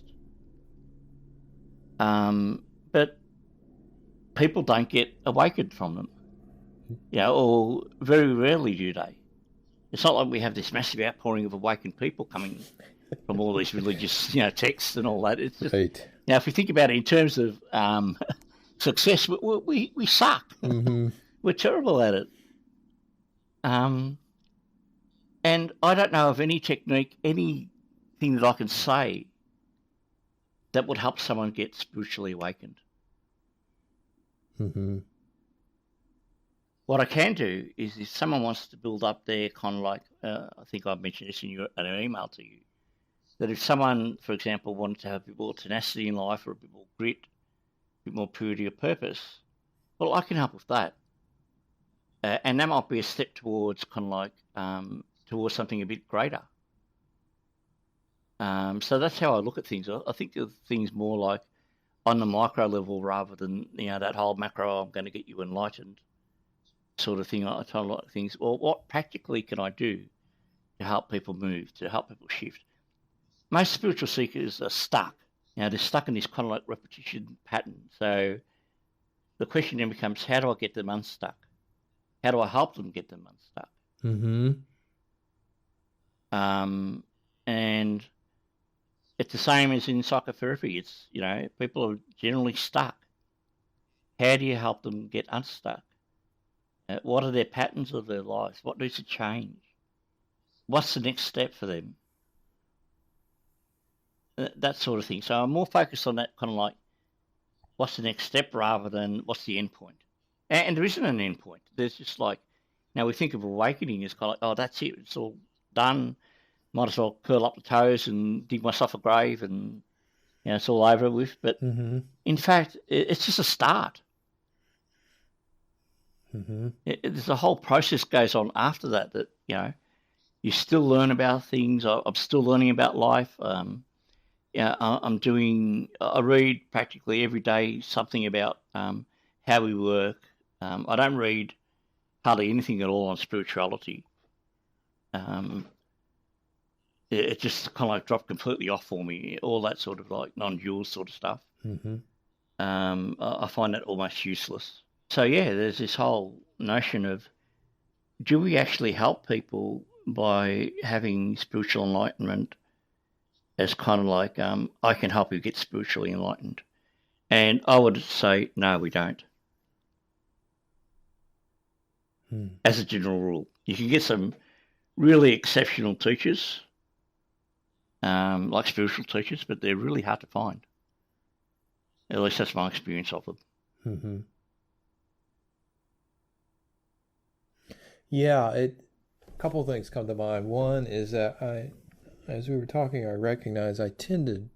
but people don't get awakened from them. Or very rarely do they. It's not like we have this massive outpouring of awakened people coming from all these religious, texts and all that. It's just, right. Now, if we think about it in terms of success, we suck. Mm-hmm. We're terrible at it. And I don't know of any technique, anything that I can say that would help someone get spiritually awakened. Mm-hmm. What I can do is, if someone wants to build up their kind of like, I think I've mentioned this in an email to you, that if someone, for example, wanted to have a bit more tenacity in life, or a bit more grit, a bit more purity of purpose, well, I can help with that. And that might be a step towards kind of like, towards something a bit greater. So that's how I look at things. I think of things more like on the micro level, rather than, that whole macro, I'm going to get you enlightened sort of thing. I tell a lot of things. Well, what practically can I do to help people move, to help people shift? Most spiritual seekers are stuck. They're stuck in this kind of like repetition pattern. So the question then becomes, how do I get them unstuck? How do I help them get them unstuck? Mm-hmm. And it's the same as in psychotherapy. It's, people are generally stuck. How do you help them get unstuck? What are their patterns of their lives? What needs to change? What's the next step for them? That sort of thing. So I'm more focused on that kind of like, what's the next step, rather than what's the end point. And there isn't an end point. There's just like, we think of awakening as kind of like, oh, that's it. It's all done. Might as well curl up the toes and dig myself a grave, and it's all over with. But in fact, it's just a start. There's a whole process goes on after that. That you still learn about things. I'm still learning about life. I read practically every day something about how we work. I don't read hardly anything at all on spirituality. it just kind of like dropped completely off for me. All that sort of like non-dual sort of stuff. Mm-hmm. I find that almost useless. So yeah, there's this whole notion of, do we actually help people by having spiritual enlightenment as kind of like, I can help you get spiritually enlightened? And I would say, no, we don't. As a general rule, you can get some really exceptional teachers, like spiritual teachers, but they're really hard to find. At least that's my experience of them. Mm-hmm. Yeah, a couple of things come to mind. One is that as we were talking, I recognize I tend to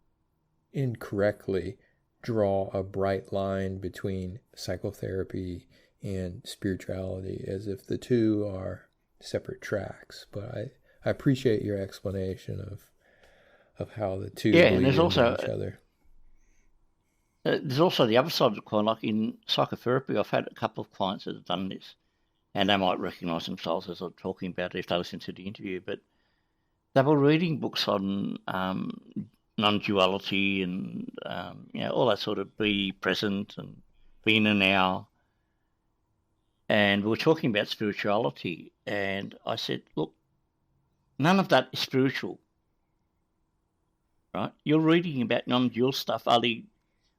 incorrectly draw a bright line between psychotherapy and spirituality, as if the two are separate tracks. But I appreciate your explanation of how the two bleed and there's into also each other. There's also the other side of the coin. Like in psychotherapy, I've had a couple of clients that have done this, and they might recognise themselves as I'm talking about it if they listen to the interview. But they were reading books on non-duality and all that sort of be present and be in the now. And we were talking about spirituality, and I said, look, none of that is spiritual, right? You're reading about non-dual stuff, only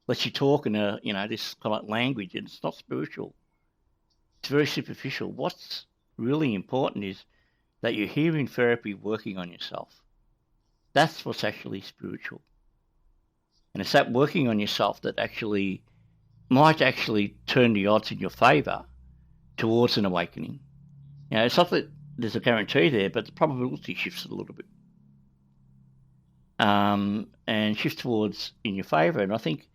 lets you talk in a, this kind of like language, and it's not spiritual. It's very superficial. What's really important is that you're here in therapy working on yourself. That's what's actually spiritual. And it's that working on yourself that actually might actually turn the odds in your favour towards an awakening. It's not that there's a guarantee there, but the probability shifts a little bit. And shifts towards in your favour. And I think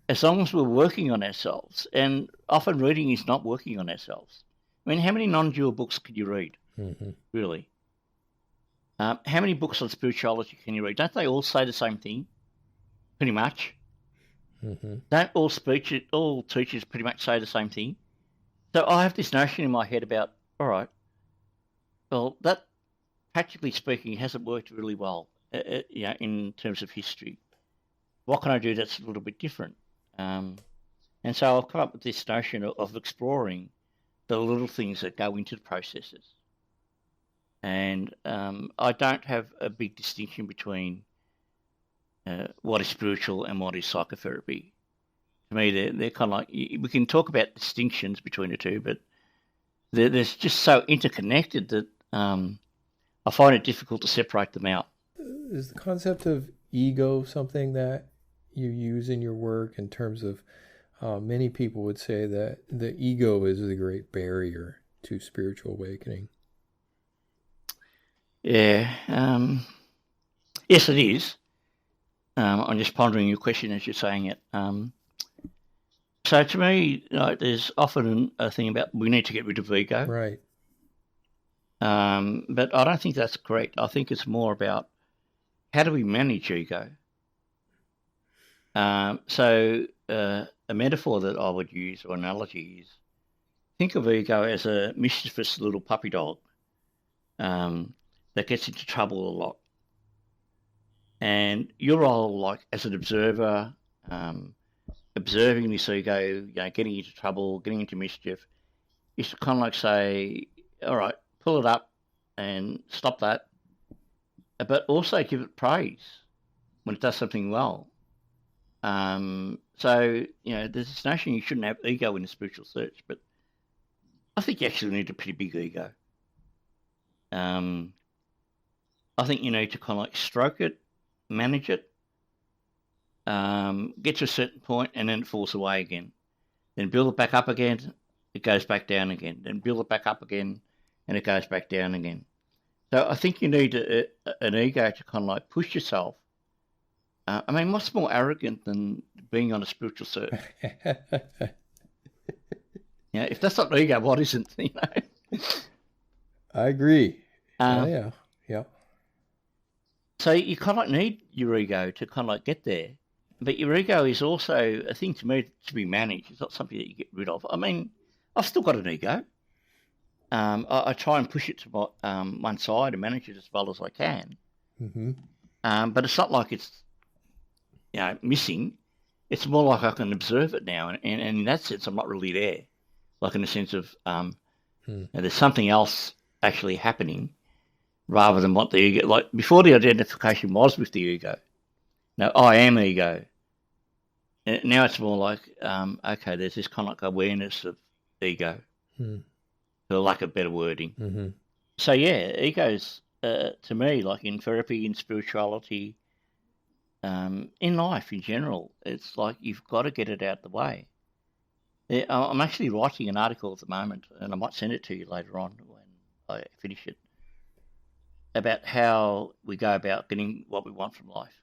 as long as we're working on ourselves, and often reading is not working on ourselves. I mean, how many non-dual books could you read, really? How many books on spirituality can you read? Don't they all say the same thing, pretty much? Don't all teachers pretty much say the same thing? So I have this notion in my head about, all right, well, that, practically speaking, hasn't worked really well, in terms of history. What can I do that's a little bit different? And so I've come up with this notion of exploring the little things that go into the processes. And I don't have a big distinction between what is spiritual and what is psychotherapy. To me, they're kind of like, we can talk about distinctions between the two, but they're just so interconnected that I find it difficult to separate them out. Is the concept of ego something that you use in your work in terms of many people would say that the ego is the great barrier to spiritual awakening? Yeah. Yes, it is. I'm just pondering your question as you're saying it. So to me, there's often a thing about we need to get rid of ego. Right. But I don't think that's correct. I think it's more about how do we manage ego? So a metaphor that I would use, or analogy, is think of ego as a mischievous little puppy dog that gets into trouble a lot. And your role, like as an observer, observing this ego, getting into trouble, getting into mischief, is to kind of like say, all right, pull it up and stop that, but also give it praise when it does something well. So, there's this notion you shouldn't have ego in a spiritual search, but I think you actually need a pretty big ego. I think you need to kind of like stroke it, manage it, get to a certain point, and then it falls away again. Then build it back up again, it goes back down again. Then build it back up again, and it goes back down again. So I think you need an ego to kind of like push yourself. What's more arrogant than being on a spiritual search? If that's not ego, what isn't? I agree. Yeah. So you kind of like need your ego to kind of like get there, but your ego is also a thing to me to be managed. It's not something that you get rid of. I've still got an ego. I try and push it to one side and manage it as well as I can. But it's not like it's missing. It's more like I can observe it now, and in that sense, I'm not really there. Like in the sense of there's something else actually happening, rather than what the ego. Like before, the identification was with the ego. Now I am ego. And now it's more like okay, there's this kind of like awareness of ego, for lack of better wording. So yeah, ego's to me, like in therapy, in spirituality. In life in general, it's like you've got to get it out of the way. I'm actually writing an article at the moment, and I might send it to you later on when I finish it, about how we go about getting what we want from life.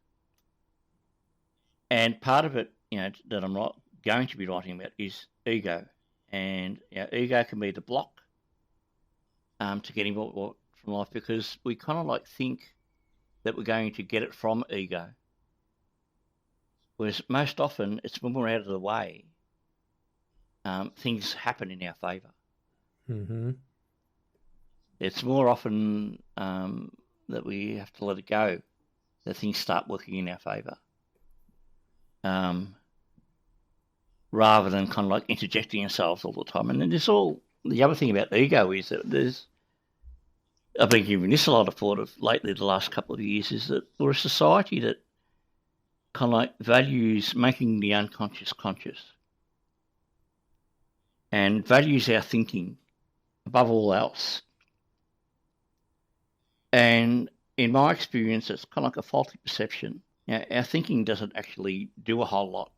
And part of it, that I'm not going to be writing about is ego. And ego can be the block to getting what we want from life, because we kind of like think that we're going to get it from ego. Whereas most often, it's when we're out of the way, things happen in our favour. It's more often that we have to let it go, that things start working in our favour, rather than kind of like interjecting ourselves all the time. And then the other thing about ego is that I've been giving this a lot of thought of lately, the last couple of years, is that we're a society that kind of like values making the unconscious conscious, and values our thinking above all else. And in my experience, it's kind of like a faulty perception. Our thinking doesn't actually do a whole lot.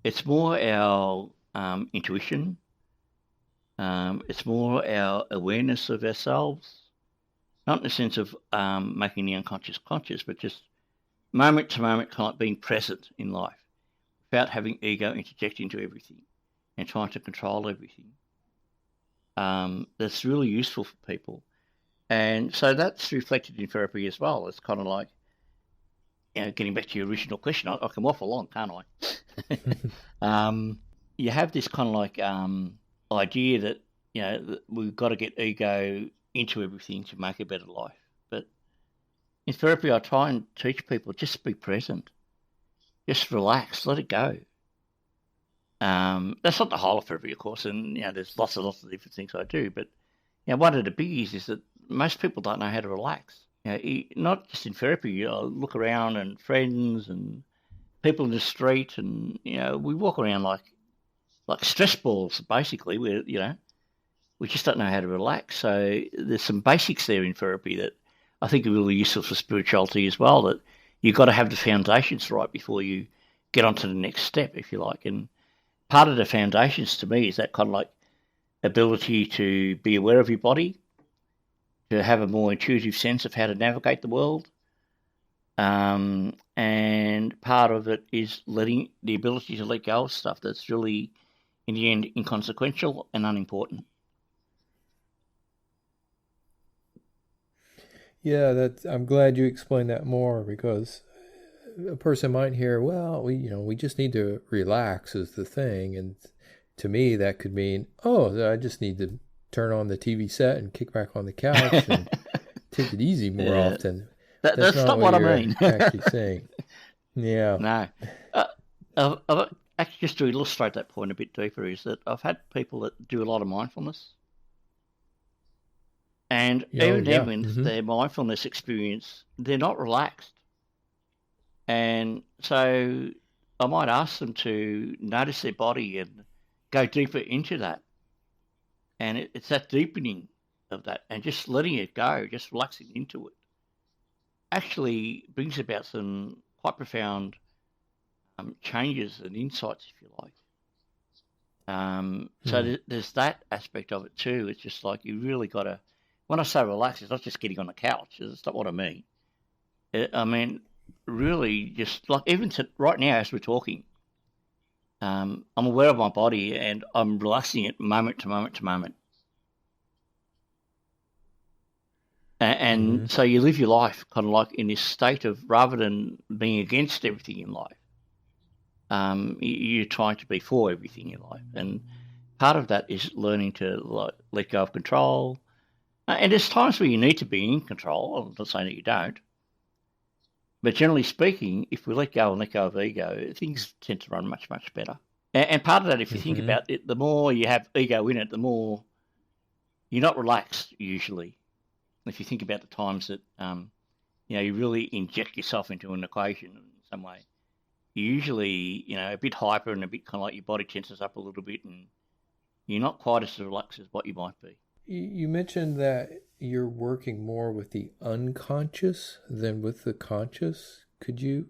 It's more our intuition. It's more our awareness of ourselves, not in the sense of making the unconscious conscious, but just moment to moment, kind of being present in life without having ego interject into everything and trying to control everything. That's really useful for people. And so that's reflected in therapy as well. It's kind of like, getting back to your original question, I can waffle along, can't I? You have this kind of like idea that, that we've got to get ego into everything to make a better life. But in therapy, I try and teach people just be present, just relax, let it go. That's not the whole of therapy, of course, and there's lots of different things I do. But one of the biggies is that most people don't know how to relax. Not just in therapy. You look around and friends and people in the street, and we walk around like stress balls, basically. We just don't know how to relax. So there's some basics there in therapy that I think are really useful for spirituality as well, that you've got to have the foundations right before you get on to the next step, if you like. And part of the foundations to me is that kind of like ability to be aware of your body, to have a more intuitive sense of how to navigate the world. And part of it is the ability to let go of stuff that's really, in the end, inconsequential and unimportant. Yeah, I'm glad you explained that more, because a person might hear, well, we just need to relax is the thing. And to me, that could mean, I just need to turn on the TV set and kick back on the couch and take it easy more often. That's not what I mean. Actually saying. Yeah. No. Actually, just to illustrate that point a bit deeper, is that I've had people that do a lot of mindfulness. And even then, in their mindfulness experience, they're not relaxed. And so I might ask them to notice their body and go deeper into that. And it's that deepening of that, and just letting it go, just relaxing into it, actually brings about some quite profound changes and insights, if you like. So there's that aspect of it too. It's just like you really got to, when I say relax, it's not just getting on the couch. It's not what I mean. I mean, really just like even right now as we're talking, I'm aware of my body and I'm relaxing it moment to moment to moment. And so you live your life kind of like in this state of, rather than being against everything in life, you're trying to be for everything in life. And part of that is learning to let go of control, And there's times where you need to be in control. I'm not saying that you don't. But generally speaking, if we let go of ego, things tend to run much, much better. And part of that, if you think about it, the more you have ego in it, the more you're not relaxed usually. If you think about the times that you really inject yourself into an equation in some way, you're usually a bit hyper and a bit kind of like your body tenses up a little bit, and you're not quite as relaxed as what you might be. You mentioned that you're working more with the unconscious than with the conscious. Could you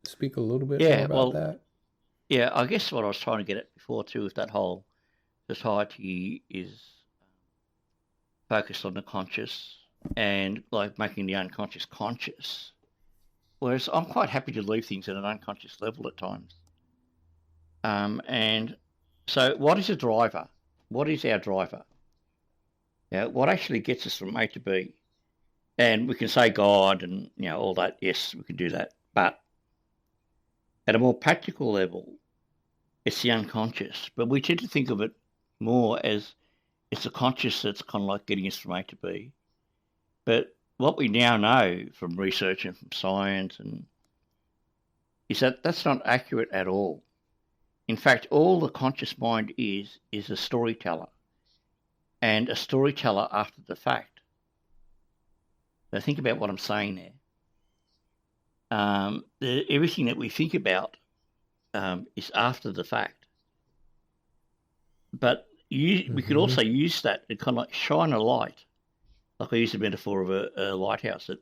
speak a little bit more about that? Yeah, I guess what I was trying to get at before too with that whole society is focused on the conscious and like making the unconscious conscious. Whereas I'm quite happy to leave things at an unconscious level at times. And so what is a driver? What is our driver? What actually gets us from A to B? And we can say God and all that. Yes, we can do that. But at a more practical level, it's the unconscious. But we tend to think of it more as it's the conscious that's kind of like getting us from A to B. But what we now know from research and from science is that that's not accurate at all. In fact, all the conscious mind is a storyteller, and a storyteller after the fact. So think about what I'm saying there. Everything that we think about is after the fact. But we could also use that to kind of like shine a light. Like I use the metaphor of a lighthouse that,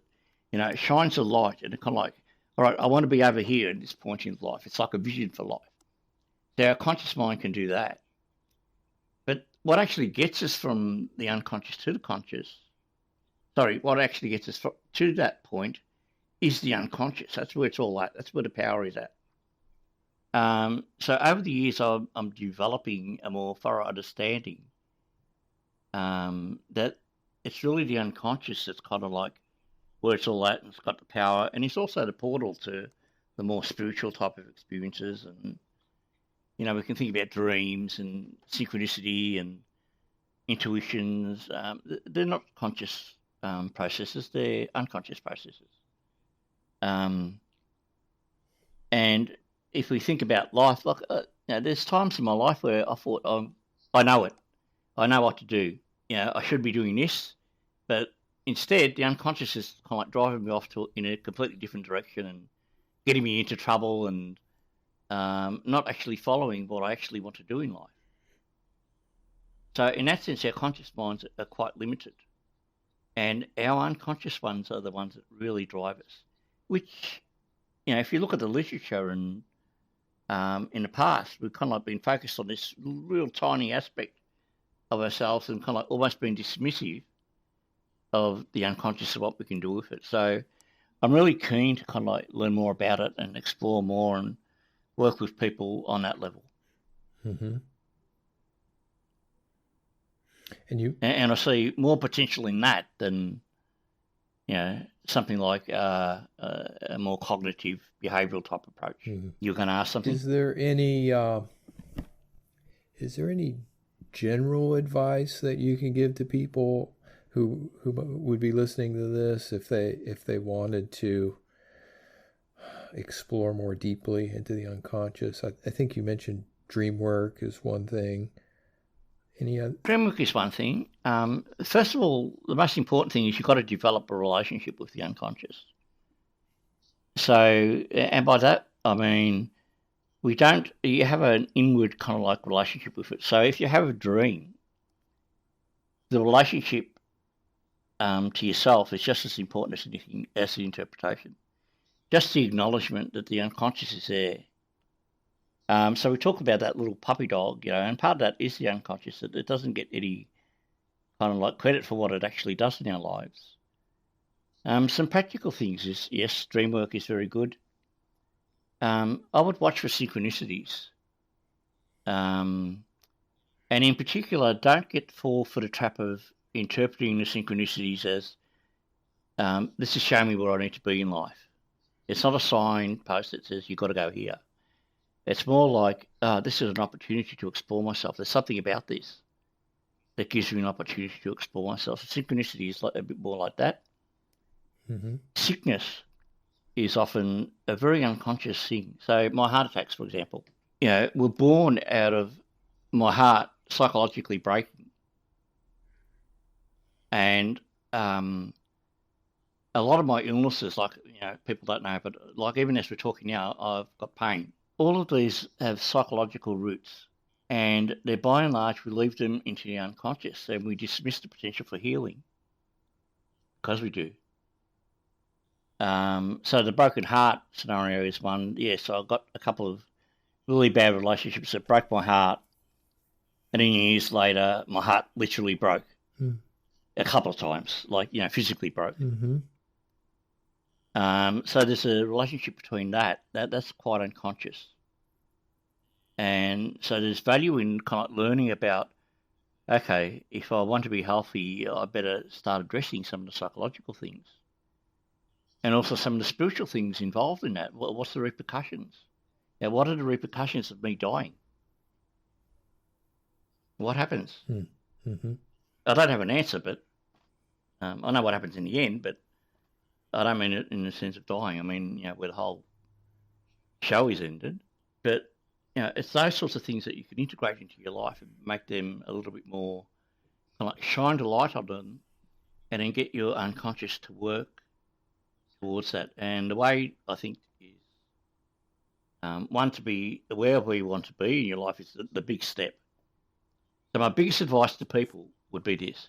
it shines a light and it kind of like, all right, I want to be over here at this point in life. It's like a vision for life. So our conscious mind can do that. But what actually gets us from the unconscious to the conscious, what actually gets us to that point is the unconscious. That's where it's all at. That's where the power is at. So over the years, I'm developing a more thorough understanding that it's really the unconscious that's kind of like where it's all at, and it's got the power, and it's also the portal to the more spiritual type of experiences. And we can think about dreams and synchronicity and intuitions. They're not conscious processes; they're unconscious processes. And if we think about life, like there's times in my life where I thought, I know it, I know what to do. I should be doing this, but instead, the unconscious is kind of like driving me off in a completely different direction and getting me into trouble and not actually following what I actually want to do in life. So in that sense, our conscious minds are quite limited, and our unconscious ones are the ones that really drive us. Which, if you look at the literature and in the past, we've kind of like been focused on this real tiny aspect of ourselves and kind of like almost been dismissive of the unconscious of what we can do with it. So I'm really keen to kind of like learn more about it and explore more and work with people on that level. Mm-hmm. And I see more potential in that than something like a more cognitive behavioral type approach. Mm-hmm. You're going to ask something? Is there any general advice that you can give to people who would be listening to this if they wanted to explore more deeply into the unconscious? I think you mentioned dream work is one thing. Any other? Dream work is one thing. First of all, the most important thing is you've got to develop a relationship with the unconscious. So, and by that I mean you have an inward kind of like relationship with it. So if you have a dream, the relationship to yourself is just as important as anything as the interpretation. Just the acknowledgement that the unconscious is there. So we talk about that little puppy dog, and part of that is the unconscious, that it doesn't get any kind of like credit for what it actually does in our lives. Some practical things is, yes, dream work is very good. I would watch for synchronicities. And in particular, don't fall for the trap of interpreting the synchronicities as this is showing me where I need to be in life. It's not a signpost that says you've got to go here. It's more like, this is an opportunity to explore myself. There's something about this. that gives me an opportunity to explore myself. So synchronicity is a bit more like that. Mm-hmm. Sickness is often a very unconscious thing. So my heart attacks, for example, were born out of my heart psychologically breaking. And a lot of my illnesses, like, people don't know, but like even as we're talking now, I've got pain. All of these have psychological roots, and they're by and large, we leave them into the unconscious and we dismiss the potential for healing because we do. So the broken heart scenario is one. So I got a couple of really bad relationships that broke my heart, and then years later, my heart literally broke a couple of times, like, physically broke. Mm-hmm. So there's a relationship between that's quite unconscious. And so there's value in kind of learning about, okay, if I want to be healthy, I better start addressing some of the psychological things. And also some of the spiritual things involved in that. What's the repercussions? What are the repercussions of me dying? What happens? Mm-hmm. I don't have an answer, but I know what happens in the end, but I don't mean it in the sense of dying. I mean, where the whole show is ended. But, it's those sorts of things that you can integrate into your life and make them a little bit more, kind of like shine the light on them and then get your unconscious to work towards that. And the way I think is, one, to be aware of where you want to be in your life is the big step. So my biggest advice to people would be this.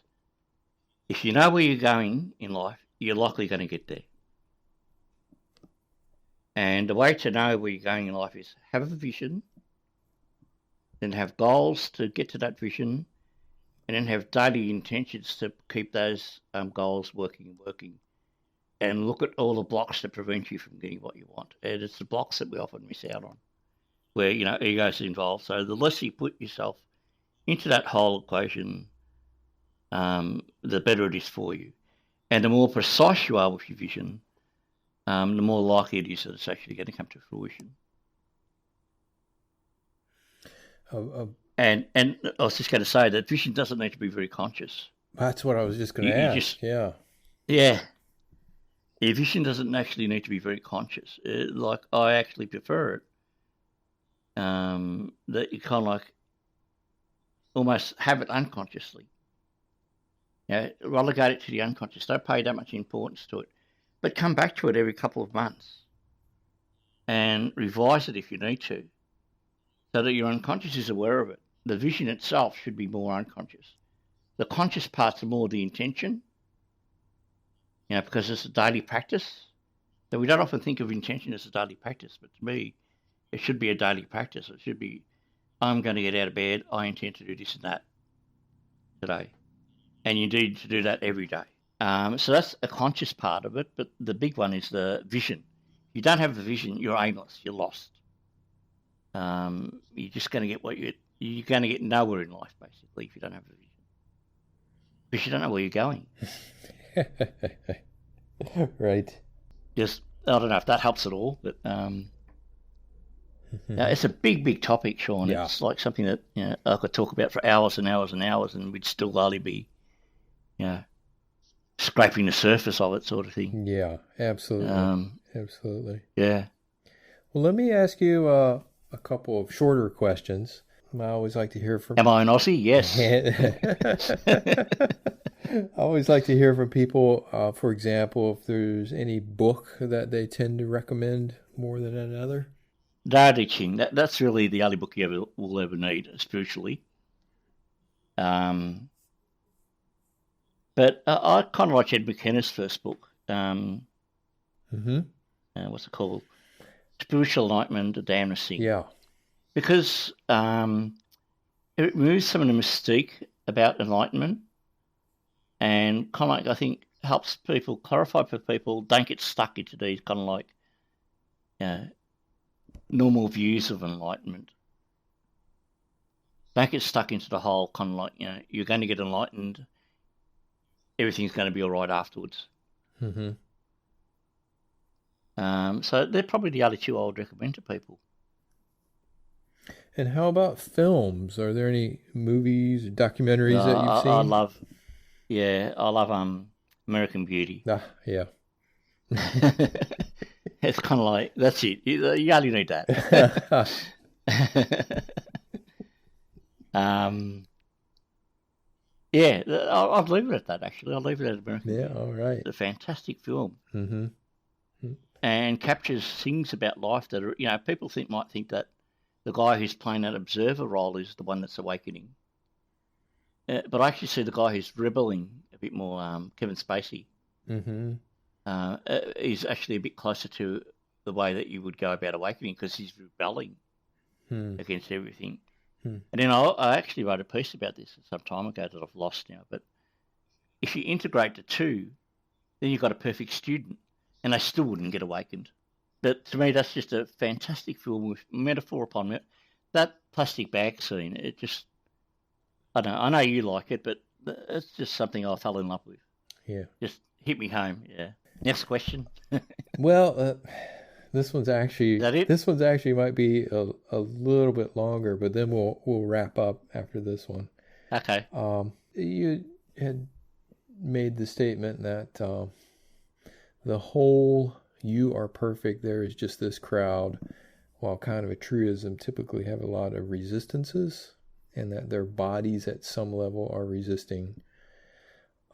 If you know where you're going in life, you're likely going to get there. And the way to know where you're going in life is have a vision, then have goals to get to that vision, and then have daily intentions to keep those goals working, and look at all the blocks that prevent you from getting what you want. And it's the blocks that we often miss out on, where, ego's involved. So the less you put yourself into that whole equation, the better it is for you. And the more precise you are with your vision, the more likely it is that it's actually going to come to fruition. And I was just going to say that vision doesn't need to be very conscious. That's what I was just going to ask. Yeah. Your vision doesn't actually need to be very conscious. Like, I actually prefer it. That you kind of like almost have it unconsciously. Relegate it to the unconscious. Don't pay that much importance to it. But come back to it every couple of months and revise it if you need to, so that your unconscious is aware of it. The vision itself should be more unconscious. The conscious parts are more the intention, because it's a daily practice. So we don't often think of intention as a daily practice, but to me, it should be a daily practice. It should be, I'm going to get out of bed, I intend to do this and that today. And you need to do that every day. So that's a conscious part of it, but the big one is the vision. If you don't have the vision, you're aimless, you're lost. You're just going to get you're going to get nowhere in life, basically, if you don't have the vision. Because you don't know where you're going. Right. Just, I don't know if that helps at all, but it's a big, big topic, Sean. Yeah. It's like something that I could talk about for hours and hours and hours, and we'd still only be, scraping the surface of it, sort of thing. Yeah, absolutely. Absolutely. Yeah. Well, let me ask you a couple of shorter questions. I always like to hear from... Am I an Aussie? Yes. I always like to hear from people, for example, if there's any book that they tend to recommend more than another. Tao Te Ching. That's really the only book you will ever need spiritually. But I kind of like Ed McKenna's first book. What's it called? Spiritual Enlightenment, The Damnedest Thing. Yeah. Because it removes some of the mystique about enlightenment and kind of like, I think, helps people, clarify for people, don't get stuck into these kind of like normal views of enlightenment. Don't get stuck into the whole kind of like, you're going to get enlightened, everything's going to be all right afterwards. So they're probably the other two I would recommend to people. And how about films? Are there any movies, documentaries that you've I seen? love, I love American Beauty. Ah, yeah. It's kind of like, that's it. You only need that. um, yeah, I'll leave it at that, actually. I'll leave it at American Yeah, Beauty. all right. It's a fantastic film. Mm-hmm. And captures things about life that are, people might think that the guy who's playing that observer role is the one that's awakening. But I actually see the guy who's rebelling a bit more, Kevin Spacey, Mm-hmm. is actually a bit closer to the way that you would go about awakening, because he's rebelling against everything. And then I actually wrote a piece about this some time ago that I've lost now. But if you integrate the two, then you've got a perfect student, and they still wouldn't get awakened. But to me, that's just a fantastic film with metaphor upon it. That plastic bag scene, it just, I don't know, I know you like it, but it's just something I fell in love with. Yeah. Just hit me home, yeah. Next question. Well, this one's actually, Is that it? this one's actually might be a little bit longer, but then we'll wrap up after this one. Okay. You had made the statement that the whole "you are perfect," there is just this crowd, while kind of a truism, typically have a lot of resistances, and that their bodies at some level are resisting.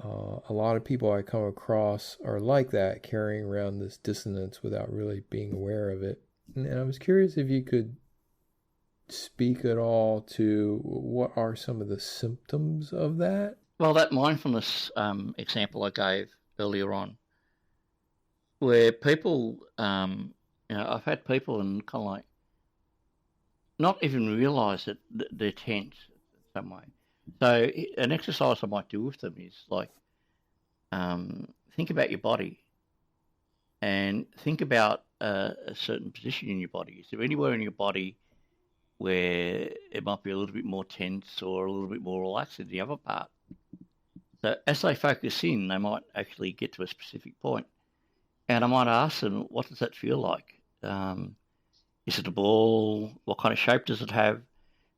A lot of people I come across are like that, carrying around this dissonance without really being aware of it. And I was curious if you could speak at all to what are some of the symptoms of that? Well, that mindfulness example I gave earlier on, where people, I've had people and kind of like not even realise that they're tense in some way. So an exercise I might do with them is like, think about your body and think about a certain position in your body. Is there anywhere in your body where it might be a little bit more tense or a little bit more relaxed than the other part? So as they focus in, they might actually get to a specific point. And I might ask them, what does that feel like? Is it a ball? What kind of shape does it have?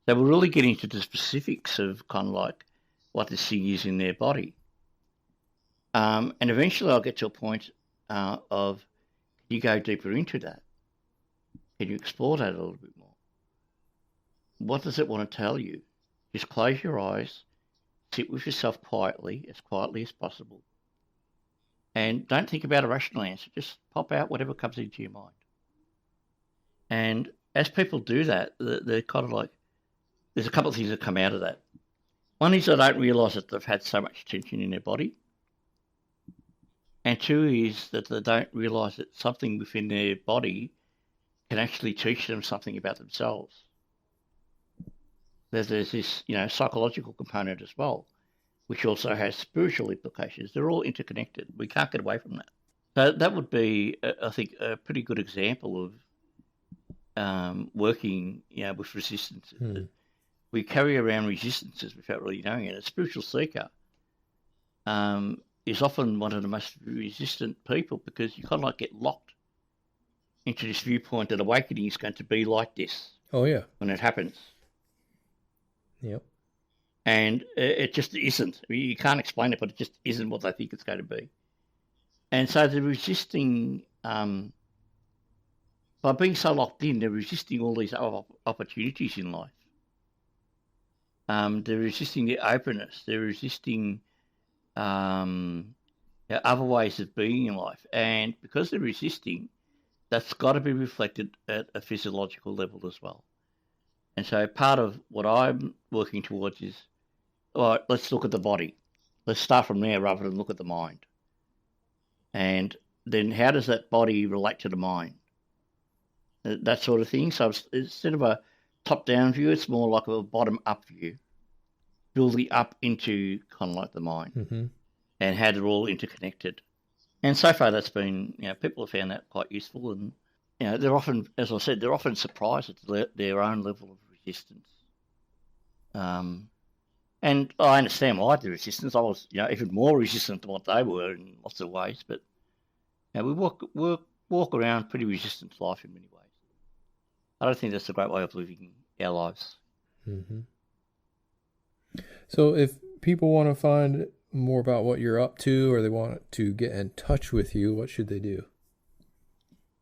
So we're really getting into the specifics of kind of like what this thing is in their body. And eventually I'll get to a point of, can you go deeper into that? Can you explore that a little bit more? What does it want to tell you? Just close your eyes, sit with yourself quietly as possible. And don't think about a rational answer. Just pop out whatever comes into your mind. And as people do that, they're kind of like, there's a couple of things that come out of that. One is they don't realise that they've had so much tension in their body. And two is that they don't realise that something within their body can actually teach them something about themselves. There's this, psychological component as well, which also has spiritual implications. They're all interconnected. We can't get away from that. So that would be, I think, a pretty good example of working, with resistance. We carry around resistances without really knowing it. A spiritual seeker is often one of the most resistant people, because you kind of like get locked into this viewpoint that awakening is going to be like this. Oh, yeah. When it happens. Yep. And it just isn't. I mean, you can't explain it, but it just isn't what they think it's going to be. And so they're resisting, by being so locked in, they're resisting all these other opportunities in life. They're resisting the openness. They're resisting other ways of being in life. And because they're resisting, that's got to be reflected at a physiological level as well. And so part of what I'm working towards is, all right, let's look at the body. Let's start from there rather than look at the mind. And then how does that body relate to the mind? That sort of thing. So instead of a top-down view, it's more like a bottom-up view, building up into kind of like the mind and how they're all interconnected. And so far that's been, people have found that quite useful. And, they're often, as I said, they're often surprised at their own level of resistance. And I understand why the resistance. I was, even more resistant than what they were in lots of ways. But we walk around pretty resistant to life in many ways. I don't think that's a great way of living our lives. Mm-hmm. So if people want to find more about what you're up to, or they want to get in touch with you, what should they do?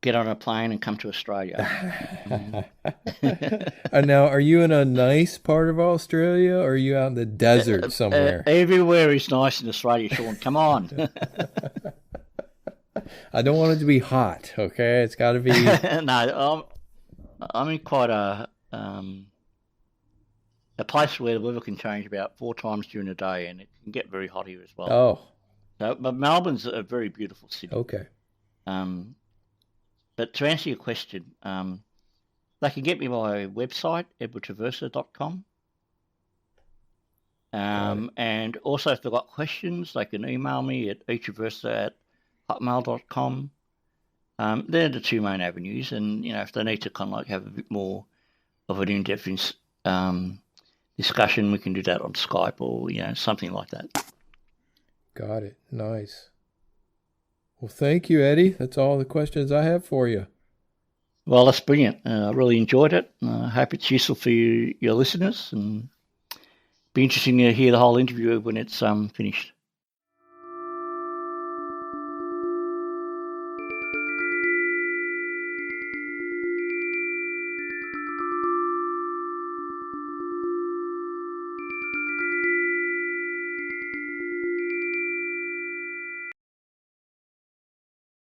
Get on a plane and come to Australia. And now, are you in a nice part of Australia, or are you out in the desert somewhere? Everywhere is nice in Australia, Sean. Come on. I don't want it to be hot, okay? It's got to be... No, I'm in quite a place where the weather can change about 4 times during the day, and it can get very hot here as well. Oh. So, but Melbourne's a very beautiful city. Okay. But to answer your question, they can get me by website, edwardtraversa.com. And also, if they've got questions, they can email me at etraversa@hotmail.com. They're the 2 main avenues. And, if they need to kind of like have a bit more of an in-depth discussion, we can do that on Skype or, something like that. Got it. Nice. Well, thank you, Eddie. That's all the questions I have for you. Well, that's brilliant. I really enjoyed it. I hope it's useful for your listeners, and be interesting to hear the whole interview when it's finished.